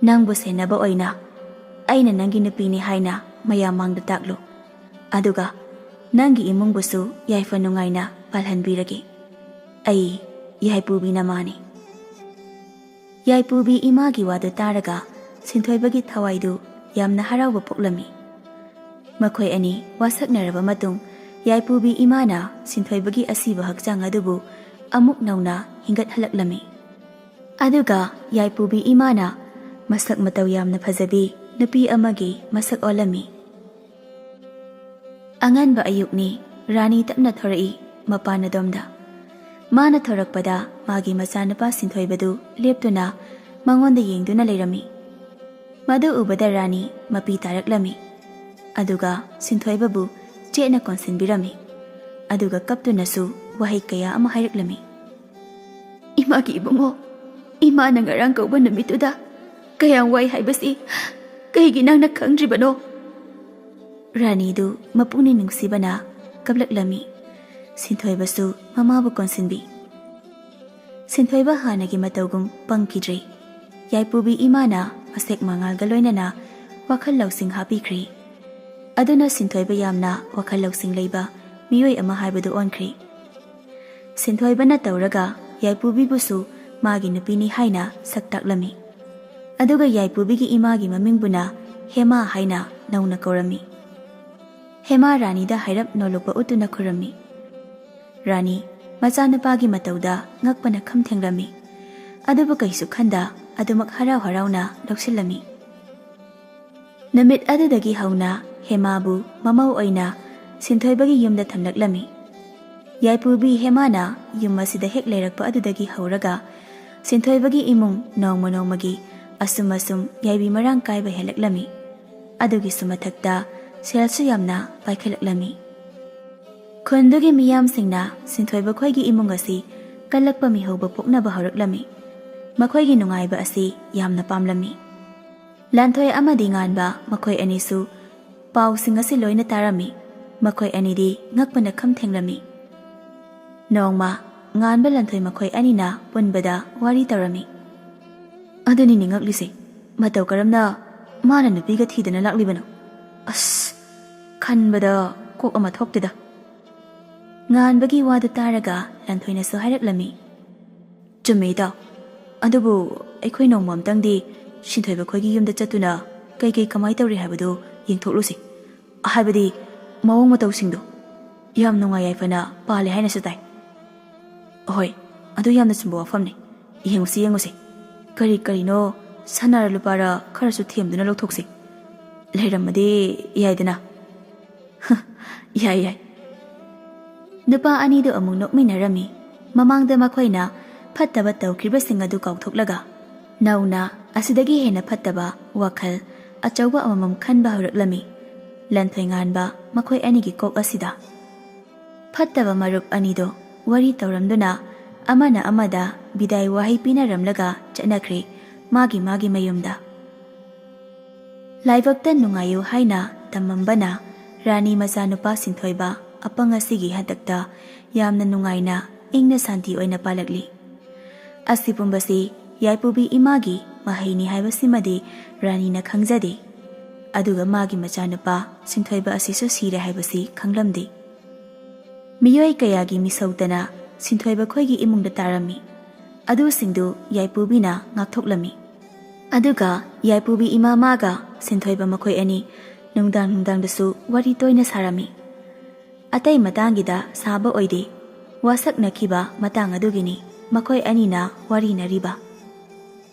ꯅꯪꯕꯨ ꯁꯦꯟꯅꯕ ꯑꯣꯏꯅ ꯑꯩꯅ ꯅꯪꯒꯤ ꯅꯨꯄꯤꯅꯤ ꯍꯥꯏꯅ ꯃꯌꯥꯝ ꯃꯥꯡꯗ ꯇꯥꯛꯂꯨ꯫ ꯑꯗꯨꯒ ꯅꯪꯒꯤ ꯏꯃꯨꯡꯕꯨꯁꯨ ꯌꯥꯏꯐ ꯅꯨꯡꯉꯥꯏꯅ ꯄꯥꯜꯍꯟꯕꯤꯔꯒꯦ꯫ ꯑꯩ ꯌꯥꯏꯄꯨꯕꯤ ꯅꯃꯥꯅꯤ꯫ ꯌꯥꯏꯄꯨꯕꯤ ꯏꯃꯥꯒꯤ ꯋꯥꯗꯨ ꯇꯥꯔꯒ ꯁꯤꯟꯊꯣꯏꯕꯒꯤ ꯊꯋꯥꯏꯗꯨ ꯌꯥꯝꯅ ꯍꯔꯥꯎꯕ ꯄꯣꯛꯂꯝꯃꯤ꯫ ꯃꯈꯣꯏ ꯑꯅꯤ ꯋꯥꯁꯛꯅꯔꯕ ꯃꯇꯨꯡ ꯌꯥꯏꯄꯨꯕꯤ ꯏꯃꯥꯅ ꯁꯤꯟꯊꯣꯏꯕꯒꯤ ꯑꯁꯤꯕ ꯍꯛꯆꯥꯡ ꯑꯗꯨꯕꯨ ꯑꯃꯨꯛ ꯅꯧꯅ ꯍꯤꯡꯒꯠꯍꯜꯂꯛꯂꯝꯃꯤ꯫ ꯑꯗꯨꯒ ꯌꯥꯏꯄꯨꯕꯤ ꯏꯃꯥꯅ ꯃꯁꯛ ꯃꯇꯧ ꯌꯥꯝꯅ ꯐꯖꯕꯤ ꯅꯨꯄꯤ ꯑꯃꯒꯤ ꯃꯁꯛ ꯑꯣꯜꯂꯝꯃꯤ꯫ ꯑꯉꯟꯕ ꯑꯌꯨꯛꯅꯤ꯫ ꯔꯥꯅꯤ ꯇꯞꯅ ꯊꯣꯔꯛꯏ ꯃꯄꯥꯟ ꯑꯗꯣꯝꯗ꯫ ꯃꯥꯅ ꯊꯣꯔꯛꯄꯗ ꯃꯥꯒꯤ ꯃꯆꯥꯅꯨꯄꯥ ꯁꯤꯟꯊꯣꯏꯕꯗꯨ ꯂꯦꯞꯇꯨꯅ ꯃꯉꯣꯟꯗ ꯌꯦꯡꯗꯨꯅ ꯂꯩꯔꯝꯃꯤ꯫ ꯃꯗꯨ ꯎꯕꯗ ꯔꯥꯅꯤ ꯃꯄꯤ ꯇꯥꯔꯛꯂꯝꯃꯤ꯫ ꯑꯗꯨꯒ ꯁꯤꯟꯊꯣꯏꯕꯕꯨ ꯆꯦꯠꯅ ꯀꯣꯟꯁꯤꯟꯕꯤꯔꯝꯃꯤ꯫ ꯑꯗꯨꯒ ꯀꯞꯇꯨꯅꯁꯨ ꯋꯥꯍꯩ ꯀꯌꯥ ꯑꯃ ꯍꯥꯏꯔꯛꯂꯝꯃꯤ꯫ ꯏꯃꯥꯒꯤ ꯏꯕꯨꯡꯉꯣ, ꯏꯃꯥꯅ ꯉꯔꯥꯡ ꯀꯧꯕ ꯅꯨꯃꯤꯠꯇꯨꯗ ꯀꯌꯥꯝ ꯋꯥꯏ ꯍꯥꯏꯕꯁꯤ ꯀꯩꯒꯤ ꯅꯪꯅ ꯈꯪꯗ꯭ꯔꯤꯕꯅꯣ? ꯔꯥꯅꯤꯗꯨ ꯃꯄꯨꯛꯅꯤꯡ ꯅꯨꯡꯁꯤꯕꯅ ꯀꯞꯂꯛꯂꯝꯃꯤ꯫ ꯁꯤꯟꯊꯣꯏꯕꯁꯨ ꯃꯃꯥꯕꯨ ꯀꯣꯟꯁꯤꯟꯕꯤ꯫ ꯁꯤꯟꯊꯣꯏꯕ ꯍꯥꯟꯅꯒꯤ ꯃꯇꯧꯒꯨꯝ ꯄꯪꯈꯤꯗ꯭ꯔꯦ꯫ ꯌꯥꯏꯄꯨꯕꯤ ꯏꯃꯥꯅ ꯃꯁꯦꯛ ꯃꯉꯥꯜꯒ ꯂꯣꯏꯅꯅ ꯋꯥꯈꯜ ꯂꯧꯁꯤꯡ ꯍꯥꯞꯄꯤꯈ꯭ꯔꯦ꯫ ꯑꯗꯨꯅ ꯁꯤꯟꯊꯣꯏꯕ ꯌꯥꯝꯅ ꯋꯥꯈꯜ ꯂꯧꯁꯤꯡ ꯂꯩꯕ ꯃꯤꯑꯣꯏ ꯑꯃ ꯍꯥꯏꯕꯗꯨ ꯑꯣꯟꯈ꯭ꯔꯦ꯫ ꯁꯤꯟꯊꯣꯏꯕꯅ ꯇꯧꯔꯒ ꯌꯥꯏꯄꯨꯕꯤꯕꯨꯁꯨ ꯃꯥꯒꯤ ꯅꯨꯄꯤꯅꯤ ꯍꯥꯏꯅ ꯁꯛ ꯇꯥꯛꯂꯝꯃꯤ꯫ ꯑꯗꯨꯒ ꯌꯥꯏꯄꯨꯕꯤꯒꯤ ꯏꯃꯥꯒꯤ ꯃꯃꯤꯡꯕꯨꯅ ꯍꯦꯃꯥ ꯍꯥꯏꯅ ꯅꯧꯅ ꯀꯧꯔꯝꯃꯤ꯫ ꯍꯦꯃꯥ ꯔꯥꯅꯤꯗ ꯍꯥꯏꯔꯞ ꯅꯣꯂꯨꯄ ꯎꯠꯇꯨꯅ ꯈꯨꯔꯝꯃꯤ꯫ ꯔꯥꯅꯤ ꯃꯆꯥꯅꯨꯄꯥꯒꯤ ꯃꯇꯧꯗ ꯉꯛꯄꯅ ꯈꯝ ꯊꯦꯡꯂꯝꯃꯤ꯫ ꯑꯗꯨꯕꯨ ꯀꯩꯁꯨ ꯈꯟꯗ ꯑꯗꯨꯃꯛ ꯍꯔꯥꯎ ꯍꯔꯥꯎꯅ ꯂꯧꯁꯤꯜꯂꯝꯃꯤ꯫ ꯅꯨꯃꯤꯠ ꯑꯗꯨꯗꯒꯤ ꯍꯧꯅ ꯍꯦꯃꯥꯕꯨ ꯃꯃꯧ ꯑꯣꯏꯅ ꯁꯤꯟꯊꯣꯏꯕꯒꯤ ꯌꯨꯝꯗ ꯊꯝꯂꯛꯂꯝꯃꯤ꯫ ꯌꯥꯏꯄꯨꯕꯤ ꯍꯦꯃꯥꯅ ꯌꯨꯝ ꯑꯁꯤꯗ ꯍꯦꯛ ꯂꯩꯔꯛꯄ ꯑꯗꯨꯗꯒꯤ ꯍꯧꯔꯒ ꯁꯤꯟꯊꯣꯏꯕꯒꯤ ꯏꯃꯨꯡ ꯅꯣꯡꯃ ꯅꯣꯡꯃꯒꯤ ꯑꯁꯨꯝ ꯌꯥꯏꯕꯤ ꯃꯔꯥꯡ ꯀꯥꯏꯕ ꯍꯦꯜꯂꯛꯂꯝꯃꯤ꯫ ꯑꯗꯨꯒꯤꯁꯨ ꯃꯊꯛꯇ ꯁꯦꯜꯁꯨ ꯌꯥꯝꯅ ꯄꯥꯏꯈꯠꯂꯛꯂꯝꯃꯤ꯫ ꯈꯨꯟꯗꯨꯒꯤ ꯃꯤꯌꯥꯝꯁꯤꯡꯅ ꯁꯤꯟꯊꯣꯏꯕ ꯈꯣꯏꯒꯤ ꯏꯃꯨꯡ ꯑꯁꯤ ꯀꯜꯂꯛꯄ ꯃꯤꯍꯧꯕ ꯄꯣꯛꯅꯕ ꯍꯧꯔꯛꯂꯝꯃꯤ꯫ ꯃꯈꯣꯏꯒꯤ ꯅꯨꯡꯉꯥꯏꯕ ꯑꯁꯤ ꯌꯥꯝꯅ ꯄꯥꯝꯂꯝꯃꯤ꯫ ꯂꯥꯟꯊꯣꯏ ꯑꯃꯗꯤ ꯉꯥꯟꯕ ꯃꯈꯣꯏ ꯑꯅꯤꯁꯨ ꯄꯥꯎꯁꯤꯡ ꯑꯁꯤ ꯂꯣꯏꯅ ꯇꯥꯔꯝꯃꯤ꯫ ꯃꯈꯣꯏ ꯑꯅꯤꯗꯤ ꯉꯛꯄꯅ ꯈꯝ ꯊꯦꯡꯂꯝꯃꯤ꯫ ꯅꯣꯡꯃ ꯉꯥꯟꯕ ꯂꯥꯟꯊꯣꯏ ꯃꯈꯣꯏ ꯑꯅꯤꯅ ꯄꯨꯟꯕꯗ ꯋꯥꯔꯤ ꯇꯧꯔꯝꯃꯤ꯫ ꯑꯗꯨꯅꯤꯅꯦ ꯉꯛꯂꯤꯁꯦ, ꯃꯇꯧ ꯀꯔꯝꯅ ꯃꯥꯅ ꯅꯨꯄꯤꯒ ꯊꯤꯗꯅ ꯂꯥꯛꯂꯤꯕꯅꯣ? ꯑꯁ, ꯈꯟꯕꯗ ꯀꯣꯛ ꯑꯃ ꯊꯣꯛꯇꯦꯗ꯫ ꯉꯥꯟꯕꯒꯤ ꯋꯥꯗꯨ ꯇꯥꯔꯒ ꯂꯥꯟꯊꯣꯏꯅꯁꯨ ꯍꯥꯏꯔꯛꯂꯝꯃꯤ꯫ ꯆꯨꯝꯃꯦ ꯏꯇꯥꯎ, ꯑꯗꯨꯕꯨ ꯑꯩꯈꯣꯏ ꯅꯣꯡꯃ ꯑꯝꯇꯪꯗꯤ ꯁꯤꯟꯊꯣꯏꯕ ꯈꯣꯏꯒꯤ ꯌꯨꯝꯗ ꯆꯠꯇꯨꯅ ꯀꯩꯀꯩ ꯀꯃꯥꯏ ꯇꯧꯔꯤ ꯍꯥꯏꯕꯗꯨ ꯌꯦꯡꯊꯣꯛꯂꯨꯁꯤ꯫ ꯍꯥꯏꯕꯗꯤ ꯃꯑꯣꯡ ꯃꯇꯧꯁꯤꯡꯗꯣ ꯌꯥꯝ ꯅꯨꯡꯉꯥꯏ ꯌꯥꯏꯐꯅ ꯄꯥꯜꯂꯦ ꯍꯥꯏꯅꯁꯨ ꯇꯥꯏ꯫ ꯍꯣꯏ, ꯑꯗꯨ ꯌꯥꯝꯅ ꯆꯨꯝꯕ ꯋꯥꯐꯝꯅꯤ꯫ ꯌꯦꯡꯉꯨꯁꯤ ꯀꯔꯤ ꯀꯔꯤꯅꯣ ꯁꯅꯥꯔ ꯂꯨꯄꯥꯔ ꯈꯔꯁꯨ ꯊꯦꯝꯗꯨꯅ ꯂꯧꯊꯣꯛꯁꯤ꯫ ꯂꯩꯔꯝꯃꯗꯤ ꯌꯥꯏꯗꯅ꯫ ꯌꯥꯏ꯫ ꯅꯨꯄꯥ ꯑꯅꯤꯗꯨ ꯑꯃꯨꯛ ꯅꯣꯛꯃꯤꯟꯅꯔꯝꯃꯤ꯫ ꯃꯃꯥꯡꯗ ꯃꯈꯣꯏꯅ ꯐꯠꯇꯕ ꯇꯧꯈꯤꯕꯁꯤꯡ ꯑꯗꯨ ꯀꯥꯎꯊꯣꯛꯂꯒ ꯅꯧꯅ ꯑꯁꯤꯗꯒꯤ ꯍꯦꯟꯅ ꯐꯠꯇꯕ ꯋꯥꯈꯜ ꯑꯆꯧꯕ ꯑꯃꯃꯝ ꯈꯟꯕ ꯍꯧꯔꯛꯂꯝꯃꯤ ꯂꯟꯊꯣꯏ ꯉꯥꯟꯕ ꯃꯈꯣꯏ ꯑꯅꯤꯒꯤ ꯀꯣꯛ ꯑꯁꯤꯗ꯫ ꯐꯠꯇꯕ ꯃꯔꯨꯞ ꯑꯅꯤꯗꯣ ꯋꯥꯔꯤ ꯇꯧꯔꯝꯗꯨꯅ ꯑꯃꯅ ꯑꯃꯗ ꯕꯤꯗꯥꯏ ꯋꯥꯍꯩ ꯄꯤꯅꯔꯝꯂꯒ ꯆꯠꯅꯈ꯭ꯔꯦ ꯃꯥꯒꯤ ꯃꯌꯨꯝꯗ꯫ ꯂꯥꯏꯕꯛꯇ ꯅꯨꯡꯉꯥꯏꯌꯨ ꯍꯥꯏꯅ ꯇꯝꯃꯝꯕꯅ ꯔꯥꯅꯤ ꯃꯆꯥꯅꯨꯄꯥ ꯁꯤꯟꯊꯣꯏꯕ ꯑꯄꯪ ꯑꯁꯤꯒꯤ ꯍꯟꯗꯛꯇ ꯌꯥꯝꯅ ꯅꯨꯡꯉꯥꯏꯅ ꯏꯪꯅ ꯁꯥꯟꯇꯤ ꯑꯣꯏꯅ ꯄꯥꯜꯂꯛꯂꯤ꯫ ꯑꯁꯤ ꯄꯨꯝꯕꯁꯤ ꯌꯥꯏꯄꯨꯕꯤ ꯏꯃꯥꯒꯤ ꯃꯍꯩꯅꯤ ꯍꯥꯏꯕꯁꯤꯃꯗꯤ ꯔꯥꯅꯤꯅ ꯈꯪꯖꯗꯦ꯫ ꯑꯗꯨꯒ ꯃꯥꯒꯤ ꯃꯆꯥꯅꯨꯄꯥ ꯁꯤꯟꯊꯣꯏꯕ ꯑꯁꯤꯁꯨ ꯁꯤꯔꯦ ꯍꯥꯏꯕꯁꯤ ꯈꯪꯂꯝꯗꯦ꯫ ꯃꯤꯑꯣꯏ ꯀꯌꯥꯒꯤ ꯃꯤꯁꯧꯇꯅ ꯁꯤꯟꯊꯣꯏꯕ ꯈꯣꯏꯒꯤ ꯏꯃꯨꯡꯗ ꯇꯥꯔꯝꯃꯤ꯫ ꯑꯗꯨꯁꯤꯡꯗꯨ ꯌꯥꯏꯄꯨꯕꯤꯅ ꯉꯥꯛꯊꯣꯛꯂꯝꯃꯤ꯫ ꯑꯗꯨꯒ ꯌꯥꯏꯄꯨꯕꯤ ꯏꯃꯥ ꯃꯥꯒ ꯁꯤꯟꯊꯣꯏꯕ ꯃꯈꯣꯏ ꯑꯅꯤ ꯅꯨꯡꯗꯥꯡꯗꯁꯨ ꯋꯥꯔꯤ ꯇꯣꯏꯅ ꯁꯥꯔꯝꯃꯤ꯫ ꯑꯇꯩ ꯃꯇꯥꯡꯒꯤꯗ ꯁꯥꯕ ꯑꯣꯏꯗꯦ꯫ ꯋꯥꯁꯛꯅꯈꯤꯕ ꯃꯇꯥꯡ ꯑꯗꯨꯒꯤꯅꯤ ꯃꯈꯣꯏ ꯑꯅꯤꯅ ꯋꯥꯔꯤꯅꯔꯤꯕ꯫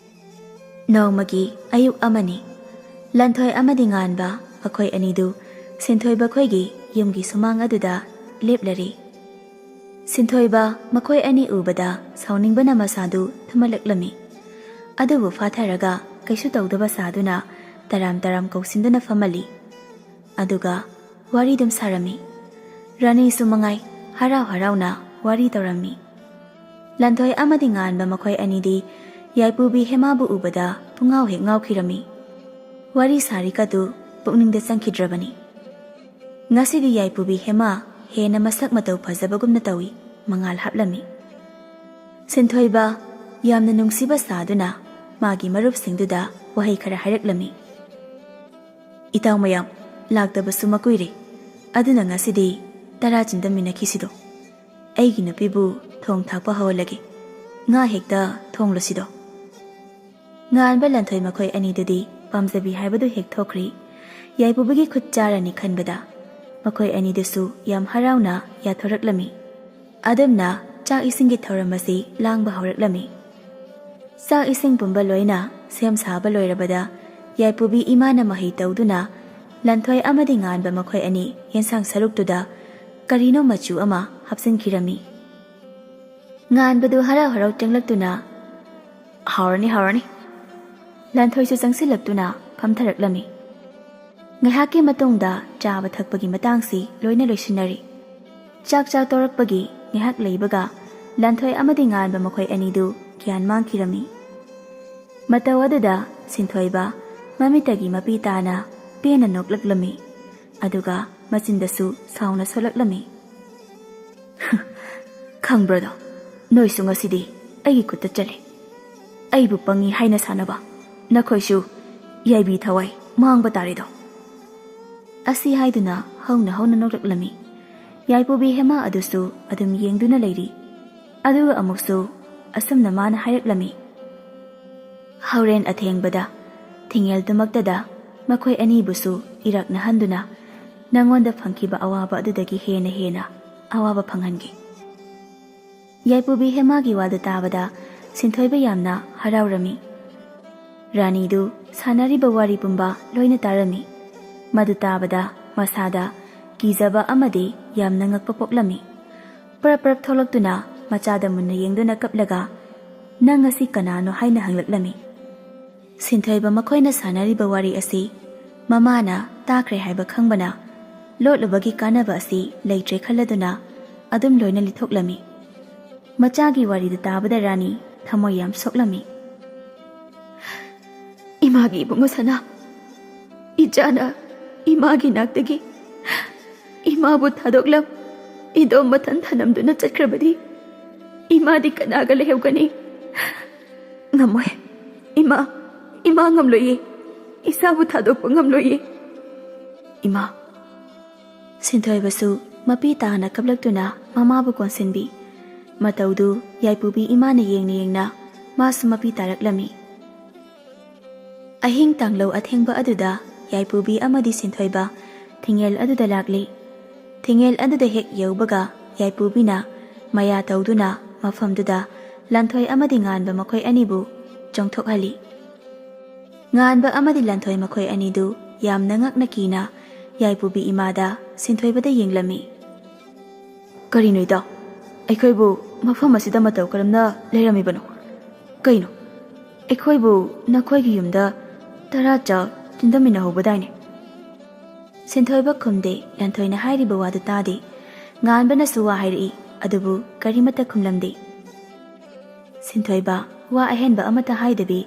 ꯅꯣꯡꯃꯒꯤ ꯑꯌꯨꯛ ꯑꯃꯅꯤ꯫ ꯂꯟꯊꯣꯏ ꯑꯃꯗꯤ ꯉꯥꯟꯕ ꯃꯈꯣꯏ ꯑꯅꯤꯗꯨ ꯁꯤꯟꯊꯣꯏꯕ ꯈꯣꯏꯒꯤ ꯌꯨꯝꯒꯤ ꯁꯨꯃꯥꯡ ꯑꯗꯨꯗ ꯂꯦꯞꯂꯔꯤ꯫ ꯁꯤꯟꯊꯣꯏꯕ ꯃꯈꯣꯏ ꯑꯅꯤ ꯎꯕꯗ ꯁꯥꯎꯅꯤꯡꯕꯅ ꯃꯁꯥꯗꯨ ꯊꯨꯝꯍꯠꯂꯛꯂꯝꯃꯤ꯫ ꯑꯗꯨꯕꯨ ꯐꯥꯊꯔꯒ ꯀꯩꯁꯨ ꯇꯧꯗꯕ ꯁꯥꯗꯨꯅ ꯇꯔꯥꯝ ꯀꯧꯁꯤꯟꯗꯨꯅ ꯐꯝꯍꯜꯂꯤ꯫ ꯑꯗꯨꯒ ꯋꯥꯔꯤꯗꯨꯝ ꯁꯥꯔꯝꯃꯤ꯫ ꯔꯥꯅꯤꯁꯨ ꯃꯉꯥꯏ ꯍꯔꯥꯎ ꯍꯔꯥꯎꯅ ꯋꯥꯔꯤ ꯇꯧꯔꯝꯃꯤ꯫ ꯂꯟꯊꯣꯏ ꯑꯃꯗꯤ ꯉꯥꯟꯕ ꯃꯈꯣꯏ ꯑꯅꯤꯗꯤ ꯌꯥꯏꯄꯨꯕꯤ ꯍꯦꯃꯥꯕꯨ ꯎꯕꯗ ꯄꯨꯡꯉꯥꯎ ꯍꯦꯛ ꯉꯥꯎꯈꯤꯔꯝꯃꯤ꯫ ꯋꯥꯔꯤ ꯁꯥꯔꯤꯀꯗꯨ ꯄꯨꯛꯅꯤꯡꯗ ꯆꯪꯈꯤꯗ꯭ꯔꯕꯅꯤ꯫ ꯉꯁꯤꯗꯤ ꯌꯥꯏꯄꯨꯕꯤ ꯍꯦꯃꯥ ꯍꯦꯟꯅ ꯃꯁꯛ ꯃꯇꯧ ꯐꯖꯕꯒꯨꯝꯅ ꯇꯧꯏ, ꯃꯉꯥꯜ ꯍꯥꯞꯂꯝꯃꯤ꯫ ꯁꯤꯟꯊꯣꯏꯕ ꯌꯥꯝꯅ ꯅꯨꯡꯁꯤꯕ ꯁꯥꯗꯨꯅ ꯃꯥꯒꯤ ꯃꯔꯨꯞꯁꯤꯡꯗꯨꯗ ꯋꯥꯍꯩ ꯈꯔ ꯍꯥꯏꯔꯛꯂꯝꯃꯤ꯫ ꯏꯇꯥꯎ ꯃꯌꯥꯝ ꯂꯥꯛꯇꯕꯁꯨ ꯃꯀꯨꯏꯔꯦ, ꯑꯗꯨꯅ ꯉꯁꯤꯗꯤ ꯇꯔꯥ ꯆꯤꯟꯗꯃꯤꯟꯅꯈꯤꯁꯤꯗꯣ꯫ ꯑꯩꯒꯤ ꯅꯨꯄꯤꯕꯨ ꯊꯣꯡ ꯊꯥꯛꯄ ꯍꯧꯍꯜꯂꯒꯦ, ꯉꯥ ꯍꯦꯛꯇ ꯊꯣꯡꯂꯁꯤꯗꯣ꯫ ꯉꯥꯟꯕ ꯂꯟꯊꯣꯏ ꯃꯈꯣꯏ ꯑꯅꯤꯗꯨꯗꯤ ꯄꯥꯝꯖꯕꯤ ꯍꯥꯏꯕꯗꯨ ꯍꯦꯛ ꯊꯣꯛꯈ꯭ꯔꯤ꯫ ꯌꯥꯏꯄꯨꯕꯤꯒꯤ ꯈꯨꯠ ꯆꯥꯔꯅꯤ ꯈꯟꯕꯗ ꯃꯈꯣꯏ ꯑꯅꯤꯗꯨꯁꯨ ꯌꯥꯝ ꯍꯔꯥꯎꯅ ꯌꯥꯊꯣꯔꯛꯂꯝꯃꯤ꯫ ꯑꯗꯨꯝꯅ ꯆꯥꯛ ꯏꯁꯤꯡꯒꯤ ꯊꯧꯔꯝ ꯑꯁꯤ ꯂꯥꯡꯕ ꯍꯧꯔꯛꯂꯝꯃꯤ꯫ ꯆꯥꯛ ꯏꯁꯤꯡ ꯄꯨꯝꯕ ꯂꯣꯏꯅ ꯁꯦꯝ ꯁꯥꯕ ꯂꯣꯏꯔꯕꯗ ꯌꯥꯏꯄꯨꯕꯤ ꯏꯃꯥꯅ ꯃꯍꯩ ꯇꯧꯗꯨꯅ ꯂꯟꯊꯣꯏ ꯑꯃꯗꯤ ꯉꯥꯟꯕ ꯃꯈꯣꯏ ꯑꯅꯤ ꯌꯦꯟꯁꯥꯡ ꯁꯔꯨꯛꯇꯨꯗ ꯀꯔꯤꯅꯣ ꯃꯆꯨ ꯑꯃ ꯍꯥꯞꯆꯤꯟꯈꯤꯔꯝꯃꯤ꯫ ꯉꯥꯟꯕꯗꯨ ꯍꯔꯥꯎ ꯍꯔꯥꯎ ꯆꯪꯂꯛꯇꯨꯅ ꯍꯥꯎꯔꯅꯤ ꯍꯥꯎꯔꯅꯤ, ꯂꯟꯊꯣꯏꯁꯨ ꯆꯪꯁꯤꯜꯂꯛꯇꯨꯅ ꯐꯝꯊꯔꯛꯂꯝꯃꯤ꯫ ꯉꯥꯏꯍꯥꯛꯀꯤ ꯃꯇꯨꯡꯗ ꯆꯥꯕ ꯊꯛꯄꯒꯤ ꯃꯇꯥꯡꯁꯤ ꯂꯣꯏꯅ ꯂꯣꯏꯁꯤꯟꯅꯔꯤ꯫ ꯆꯥꯛ ꯇꯣꯔꯛꯄꯒꯤ ꯉꯥꯏꯍꯥꯛ ꯂꯩꯕꯒ ꯂꯟꯊꯣꯏ ꯑꯃꯗꯤ ꯉꯥꯟꯕ ꯃꯈꯣꯏ ꯑꯅꯤꯗꯨ ꯒ꯭ꯌꯥꯟ ꯃꯥꯡꯈꯤꯔꯝꯃꯤ꯫ ꯃꯇꯧ ꯑꯗꯨꯗ ꯁꯤꯟꯊꯣꯏꯕ ꯃꯃꯤꯠꯇꯒꯤ ꯃꯄꯤ ꯇꯥꯅ ꯄꯦꯟꯅ ꯅꯣꯛꯂꯛꯂꯝꯃꯤ, ꯑꯗꯨꯒ ꯃꯆꯤꯟꯗꯁꯨ ꯁꯥꯎꯅ ꯁꯣꯜꯂꯛꯂꯝꯃꯤ꯫ ꯈꯪꯕ꯭ꯔꯣꯗꯣ, ꯅꯣꯏꯁꯨ ꯉꯁꯤꯗꯤ ꯑꯩꯒꯤ ꯈꯨꯠꯇ ꯆꯠꯂꯦ꯫ ꯑꯩꯕꯨ ꯄꯪꯉꯤ ꯍꯥꯏꯅ ꯁꯥꯟꯅꯕ ꯅꯈꯣꯏꯁꯨ ꯌꯥꯏꯕꯤ ꯊꯋꯥꯏ ꯃꯥꯡꯕ ꯇꯥꯔꯦꯗꯣ꯫ ꯑꯁꯤ ꯍꯥꯏꯗꯨꯅ ꯍꯧꯅ ꯍꯧꯅ ꯅꯣꯛꯂꯛꯂꯝꯃꯤ꯫ ꯌꯥꯏꯄꯨꯕꯤ ꯍꯦꯃꯥ ꯑꯗꯨꯁꯨ ꯑꯗꯨꯝ ꯌꯦꯡꯗꯨꯅ ꯂꯩꯔꯤ꯫ ꯑꯗꯨꯒ ꯑꯃꯨꯛꯁꯨ ꯑꯁꯨꯝꯅ ꯃꯥꯅ ꯍꯥꯏꯔꯛꯂꯝꯃꯤ꯫ ꯍꯧꯔꯦꯟ ꯑꯊꯦꯡꯕꯗ ꯊꯤꯡꯉꯦꯜꯗꯨꯃꯛꯇꯗ ꯃꯈꯣꯏ ꯑꯅꯤꯕꯨꯁꯨ ꯏꯔꯛꯅꯍꯟꯗꯨꯅ ꯅꯪꯉꯣꯟꯗ ꯐꯪꯈꯤꯕ ꯑꯋꯥꯕ ꯑꯗꯨꯗꯒꯤ ꯍꯦꯟꯅ ꯍꯦꯟꯅ ꯑꯋꯥꯕ ꯐꯪꯍꯟꯒꯦ꯫ ꯌꯥꯏꯄꯨꯕꯤ ꯍꯦꯃꯥꯒꯤ ꯋꯥꯗꯨ ꯇꯥꯕꯗ ꯁꯤꯟꯊꯣꯏꯕ ꯌꯥꯝꯅ ꯍꯔꯥꯎꯔꯝꯃꯤ꯫ ꯔꯥꯅꯤꯗꯨ ꯁꯥꯟꯅꯔꯤꯕ ꯋꯥꯔꯤ ꯄꯨꯝꯕ ꯂꯣꯏꯅ ꯇꯥꯔꯝꯃꯤ꯫ ꯃꯗꯨ ꯇꯥꯕꯗ ꯃꯁꯥꯗ ꯀꯤꯖꯕ ꯑꯃꯗꯤ ꯌꯥꯝꯅ ꯉꯛꯄ ꯄꯣꯛꯂꯝꯃꯤ꯫ ꯄꯔꯞ ꯄꯔꯞ ꯊꯣꯛꯂꯛꯇꯨꯅ ꯃꯆꯥꯗ ꯃꯨꯟꯅ ꯌꯦꯡꯗꯨꯅ ꯀꯞꯂꯒ ꯅꯪ ꯑꯁꯤ ꯀꯅꯥꯅꯣ ꯍꯥꯏꯅ ꯍꯪꯂꯛꯂꯝꯃꯤ꯫ ꯁꯤꯟꯊꯣꯏꯕ ꯃꯈꯣꯏꯅ ꯁꯥꯟꯅꯔꯤꯕ ꯋꯥꯔꯤ ꯑꯁꯤ ꯃꯃꯥꯅ ꯇꯥꯈ꯭ꯔꯦ ꯍꯥꯏꯕ ꯈꯪꯕꯅ ꯂꯣꯠꯂꯨꯕꯒꯤ ꯀꯥꯟꯅꯕ ꯑꯁꯤ ꯂꯩꯇ꯭ꯔꯦ ꯈꯜꯂꯗꯨꯅ ꯑꯗꯨꯝ ꯂꯣꯏꯅ ꯂꯤꯊꯣꯛꯂꯝꯃꯤ꯫ ꯃꯆꯥꯒꯤ ꯋꯥꯔꯤꯗꯨ ꯇꯥꯕꯗ ꯔꯥꯅꯤ ꯊꯃꯣꯏ ꯌꯥꯝ ꯁꯣꯛꯂꯝꯃꯤ꯫ ꯏꯃꯥꯒꯤ ꯏꯕꯨꯡꯉꯣ ꯁꯅꯥ, ꯏꯆꯥꯅ ꯏꯃꯥꯒꯤ ꯅꯥꯛꯇꯒꯤ ꯏꯃꯥꯕꯨ ꯊꯥꯗꯣꯛꯂꯝ ꯏꯗꯣꯝ ꯃꯊꯟ ꯊꯅꯝꯗꯨꯅ ꯆꯠꯈ꯭ꯔꯕꯗꯤ ꯏꯃꯥꯗꯤ ꯀꯅꯥꯒ ꯂꯩꯍꯧꯒꯅꯤ? ꯉꯝꯃꯣꯏ, ꯏꯃꯥ ꯉꯝꯂꯣꯏꯌꯦ, ꯏꯁꯥꯕꯨ ꯊꯥꯗꯣꯛꯄ ꯉꯝꯂꯣꯏꯌꯦ ꯏꯃꯥ꯫ ꯁꯤꯟꯊꯣꯏꯕꯁꯨ ꯃꯄꯤ ꯇꯥꯅ ꯀꯞꯂꯛꯇꯨꯅ ꯃꯃꯥꯕꯨ ꯀꯣꯟꯁꯤꯟꯕꯤ꯫ ꯃꯇꯧꯗꯨ ꯌꯥꯏꯄꯨꯕꯤ ꯏꯃꯥꯅ ꯌꯦꯡꯅ ꯌꯦꯡꯅ ꯃꯥꯁꯨ ꯃꯄꯤ ꯇꯥꯔꯛꯂꯝꯃꯤ꯫ ꯑꯍꯤꯡ ꯇꯥꯡꯂꯧ ꯑꯊꯦꯡꯕ ꯑꯗꯨꯗ ꯌꯥꯏꯄꯨꯕꯤ ꯑꯃꯗꯤ ꯁꯤꯟꯊꯣꯏꯕ ꯊꯤꯡꯉꯦꯜ ꯑꯗꯨꯗ ꯂꯥꯛꯂꯤ꯫ ꯊꯤꯡꯉꯦꯜ ꯑꯗꯨꯗ ꯍꯦꯛ ꯌꯧꯕꯒ ꯌꯥꯏꯄꯨꯕꯤꯅ ꯃꯌꯥ ꯇꯧꯗꯨꯅ ꯃꯐꯝꯗꯨꯗ ꯂꯟꯊꯣꯏ ꯑꯃꯗꯤ ꯉꯥꯟꯕ ꯃꯈꯣꯏ ꯑꯅꯤꯕꯨ ꯆꯣꯡꯊꯣꯛꯍꯜꯂꯤ꯫ ꯉꯥꯟꯕ ꯑꯃꯗꯤ ꯂꯟꯊꯣꯏ ꯃꯈꯣꯏ ꯑꯅꯤꯗꯨ ꯌꯥꯝꯅ ꯉꯛꯅ ꯀꯤꯅ ꯌꯥꯏꯄꯨꯕꯤ ꯏꯃꯥꯗ ꯁꯤꯟꯊꯣꯏꯕꯗ ꯌꯦꯡꯂꯝꯃꯤ꯫ ꯀꯔꯤꯅꯣ ꯏꯇꯥꯎ, ꯑꯩꯈꯣꯏꯕꯨ ꯃꯐꯝ ꯑꯁꯤꯗ ꯃꯇꯧ ꯀꯔꯝꯅ ꯂꯩꯔꯝꯃꯤꯕꯅꯣ? ꯀꯩꯅꯣ, ꯑꯩꯈꯣꯏꯕꯨ ꯅꯈꯣꯏꯒꯤ ꯌꯨꯝꯗ ꯇꯔꯥ ꯆꯥꯛ ꯆꯤꯟꯗꯃꯤꯟꯅꯍꯧꯕꯗꯥꯏꯅꯦ? ꯁꯤꯟꯊꯣꯏꯕ ꯈꯨꯝꯗꯦ, ꯂꯟꯊꯣꯏꯅ ꯍꯥꯏꯔꯤꯕ ꯋꯥꯗꯨ ꯇꯥꯗꯦ꯫ ꯉꯥꯟꯕꯅꯁꯨ ꯋꯥ ꯍꯥꯏꯔꯛꯏ, ꯑꯗꯨꯕꯨ ꯀꯔꯤꯃꯠꯇ ꯈꯨꯝꯂꯝꯗꯦ꯫ ꯁꯤꯟꯊꯣꯏꯕ ꯋꯥ ꯑꯍꯦꯟꯕ ꯑꯃꯠꯇ ꯍꯥꯏꯗꯕꯤ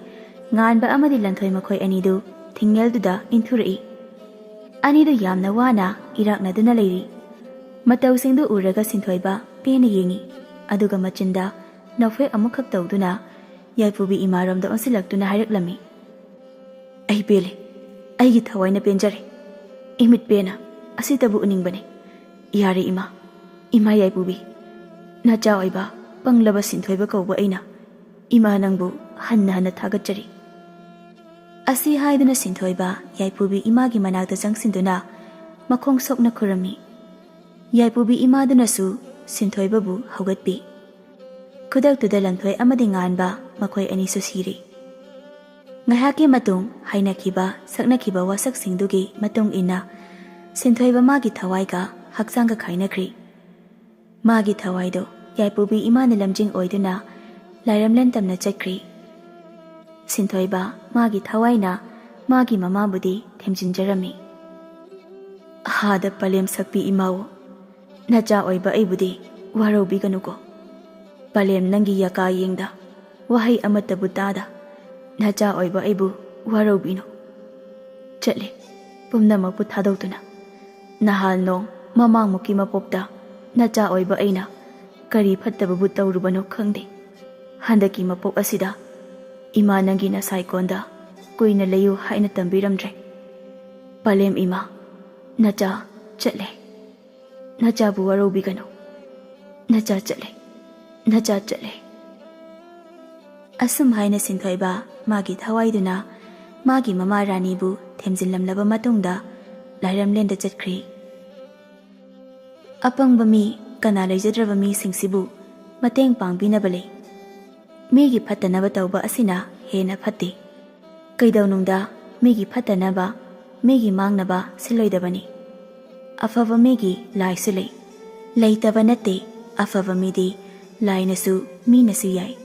ꯉꯥꯟꯕ ꯑꯃꯗꯤ ꯂꯟꯊꯣꯏ ꯃꯈꯣꯏ ꯑꯅꯤꯗꯨ ꯊꯤꯡꯉꯦꯜꯗꯨꯗ ꯏꯟꯊꯨꯔꯛꯏ꯫ ꯑꯅꯤꯗꯨ ꯌꯥꯝꯅ ꯋꯥꯅ ꯏꯔꯥꯛꯅꯗꯨꯅ ꯂꯩꯔꯤ꯫ ꯃꯇꯧꯁꯤꯡꯗꯨ ꯎꯔꯒ ꯁꯤꯟꯊꯣꯏꯕ ꯄꯦꯟꯅ ꯌꯦꯡꯉꯤ, ꯑꯗꯨꯒ ꯃꯆꯤꯟꯗ ꯅꯣꯛꯐꯦꯠ ꯑꯃꯨꯛꯈꯛ ꯇꯧꯗꯨꯅ ꯌꯥꯏꯄꯨꯕꯤ ꯏꯃꯥꯔꯣꯝꯗ ꯑꯣꯟꯁꯤꯜꯂꯛꯇꯨꯅ ꯍꯥꯏꯔꯛꯂꯝꯃꯤ꯫ ꯑꯩ ꯄꯦꯜꯂꯦ, ꯑꯩꯒꯤ ꯊꯋꯥꯏꯅ ꯄꯦꯟꯖꯔꯦ, ꯏꯃꯤꯠ ꯄꯦꯟꯅ ꯑꯁꯤꯇꯕꯨ ꯎꯅꯤꯡꯕꯅꯦ꯫ ꯌꯥꯔꯦ ꯏꯃꯥ ꯌꯥꯏꯄꯨꯕꯤ, ꯅꯆꯥ ꯑꯣꯏꯕ ꯄꯪꯂꯕ ꯁꯤꯟꯊꯣꯏꯕ ꯀꯧꯕ ꯑꯩꯅ ꯏꯃꯥ ꯅꯪꯕꯨ ꯍꯟꯅ ꯍꯟꯅ ꯊꯥꯒꯠꯆꯔꯤ꯫ ꯑꯁꯤ ꯍꯥꯏꯗꯨꯅ ꯁꯤꯟꯊꯣꯏꯕ ꯌꯥꯏꯄꯨꯕꯤ ꯏꯃꯥꯒꯤ ꯃꯅꯥꯛꯇ ꯆꯪꯁꯤꯟꯗꯨꯅ ꯃꯈꯣꯡ ꯁꯣꯛꯅ ꯈꯨꯔꯝꯃꯤ꯫ ꯌꯥꯏꯄꯨꯕꯤ ꯏꯃꯥꯗꯨꯅꯁꯨ ꯁꯤꯟꯊꯣꯏꯕꯕꯨ ꯍꯧꯒꯠꯄꯤ꯫ ꯈꯨꯗꯛꯇꯨꯗ ꯂꯟꯊꯣꯏ ꯑꯃꯗꯤ ꯉꯥꯟꯕ ꯃꯈꯣꯏ ꯑꯅꯤꯁꯨ ꯁꯤꯔꯤ꯫ ꯉꯥꯏꯍꯥꯛꯀꯤ ꯃꯇꯨꯡ ꯍꯥꯏꯅꯈꯤꯕ ꯁꯛꯅꯈꯤꯕ ꯋꯥꯁꯛꯁꯤꯡꯗꯨꯒꯤ ꯃꯇꯨꯡ ꯏꯟꯅ ꯁꯤꯟꯊꯣꯏꯕ ꯃꯥꯒꯤ ꯊꯋꯥꯏꯒ ꯍꯛꯆꯥꯡꯒ ꯈꯥꯏꯅꯈ꯭ꯔꯤ꯫ ꯃꯥꯒꯤ ꯊꯋꯥꯏꯗꯣ ꯌꯥꯏꯄꯨꯕꯤ ꯏꯃꯥꯅ ꯂꯝꯖꯤꯡ ꯑꯣꯏꯗꯨꯅ ꯂꯥꯏꯔꯝꯂꯦꯟ ꯇꯝꯅ ꯆꯠꯈ꯭ರಿ꯫ ꯁꯤꯟꯊꯣꯏꯕ ꯃꯥꯒꯤ ꯊꯋꯥꯏꯅ ꯃꯥꯒꯤ ꯃꯃꯥꯕꯨꯗꯤ ꯊꯦꯝꯖꯤꯟꯖꯔꯝꯃꯤ꯫ ꯍꯥꯗ ꯄꯂꯦꯝ ꯁꯛꯄꯤ ꯏꯃꯥꯋꯣ, ꯅꯆꯥ ꯑꯣꯏꯕ ꯑꯩꯕꯨꯗꯤ ꯋꯥꯔꯧꯕꯤꯒꯅꯨꯀꯣ꯫ ꯄꯂꯦꯝ ꯅꯪꯒꯤ ꯌꯥꯀꯥ ꯌꯦꯡꯗ ꯋꯥꯍꯩ ꯑꯃꯠꯇꯕꯨ ꯇꯥꯗ ꯅꯆꯥ ꯑꯣꯏꯕ ꯑꯩꯕꯨ ꯋꯥꯔꯧꯕꯤꯅꯨ꯫ ꯆꯠꯂꯦ ꯄꯨꯝꯅꯃꯛꯄꯨ ꯊꯥꯗꯣꯛꯇꯨꯅ꯫ ꯅꯍꯥꯜ ꯅꯣꯡ ꯃꯃꯥꯡꯃꯨꯛꯀꯤ ꯃꯄꯣꯛꯇ ꯅꯆꯥ ꯑꯣꯏꯕ ꯑꯩꯅ ꯀꯔꯤ ꯐꯠꯇꯕꯕꯨ ꯇꯧꯔꯨꯕꯅꯣ ꯈꯪꯗꯦ꯫ ꯍꯟꯗꯛꯀꯤ ꯃꯄꯣꯛ ꯑꯁꯤꯗ ꯏꯃꯥ ꯅꯪꯒꯤ ꯅꯁꯥꯏꯀꯣꯟꯗ ꯀꯨꯏꯅ ꯂꯩꯌꯨ ꯍꯥꯏꯅ ꯇꯝꯕꯤꯔꯝꯗ꯭ꯔꯦ꯫ ꯄꯂꯦꯝ ꯏꯃꯥ, ꯅꯆꯥ ꯆꯠꯂꯦ꯫ ꯅꯆꯥꯕꯨ ꯋꯥꯔꯧꯕꯤꯒꯅꯨ꯫ ꯅꯆꯥ ꯆꯠꯂꯦ, ꯅꯆꯥ ꯆꯠꯂꯦ꯫ ꯑꯁꯨꯝ ꯍꯥꯏꯅ ꯁꯤꯟꯊꯣꯏꯕ ꯃꯥꯒꯤ ꯊꯋꯥꯏꯗꯨꯅ ꯃꯥꯒꯤ ꯃꯃꯥ ꯔꯥꯅꯤꯕꯨ ꯊꯦꯝꯖꯤꯜꯂꯝꯂꯕ ꯃꯇꯨꯡꯗ ꯂꯥꯏꯔꯦꯝꯂꯦꯟꯗ ꯆꯠꯈ꯭ꯔꯤ꯫ ꯑꯄꯪꯕ ꯃꯤ ꯀꯅꯥ ꯂꯩꯖꯗ꯭ꯔꯕ ꯃꯤꯁꯤꯡꯁꯤꯕꯨ ꯃꯇꯦꯡ ꯄꯥꯡꯕꯤꯅꯕ ꯂꯩ꯫ ꯃꯤꯒꯤ ꯐꯠꯇꯅꯕ ꯇꯧꯕ ꯑꯁꯤꯅ ꯍꯦꯟꯅ ꯐꯠꯇꯦ꯫ ꯀꯩꯗꯧꯅꯨꯡꯗ ꯃꯤꯒꯤ ꯐꯠꯇꯅꯕ, ꯃꯤꯒꯤ ꯃꯥꯡꯅꯕ ꯁꯤꯜꯂꯣꯏꯗꯕꯅꯤ꯫ ꯑꯐꯕ ꯃꯤꯒꯤ ꯂꯥꯏꯁꯨ ꯂꯩ꯫ ꯂꯩꯇꯕ ꯅꯠꯇꯦ, ꯑꯐꯕ ꯃꯤꯗꯤ ꯂꯥꯏꯅꯁꯨ ꯃꯤꯅꯁꯨ ꯌꯥꯏ꯫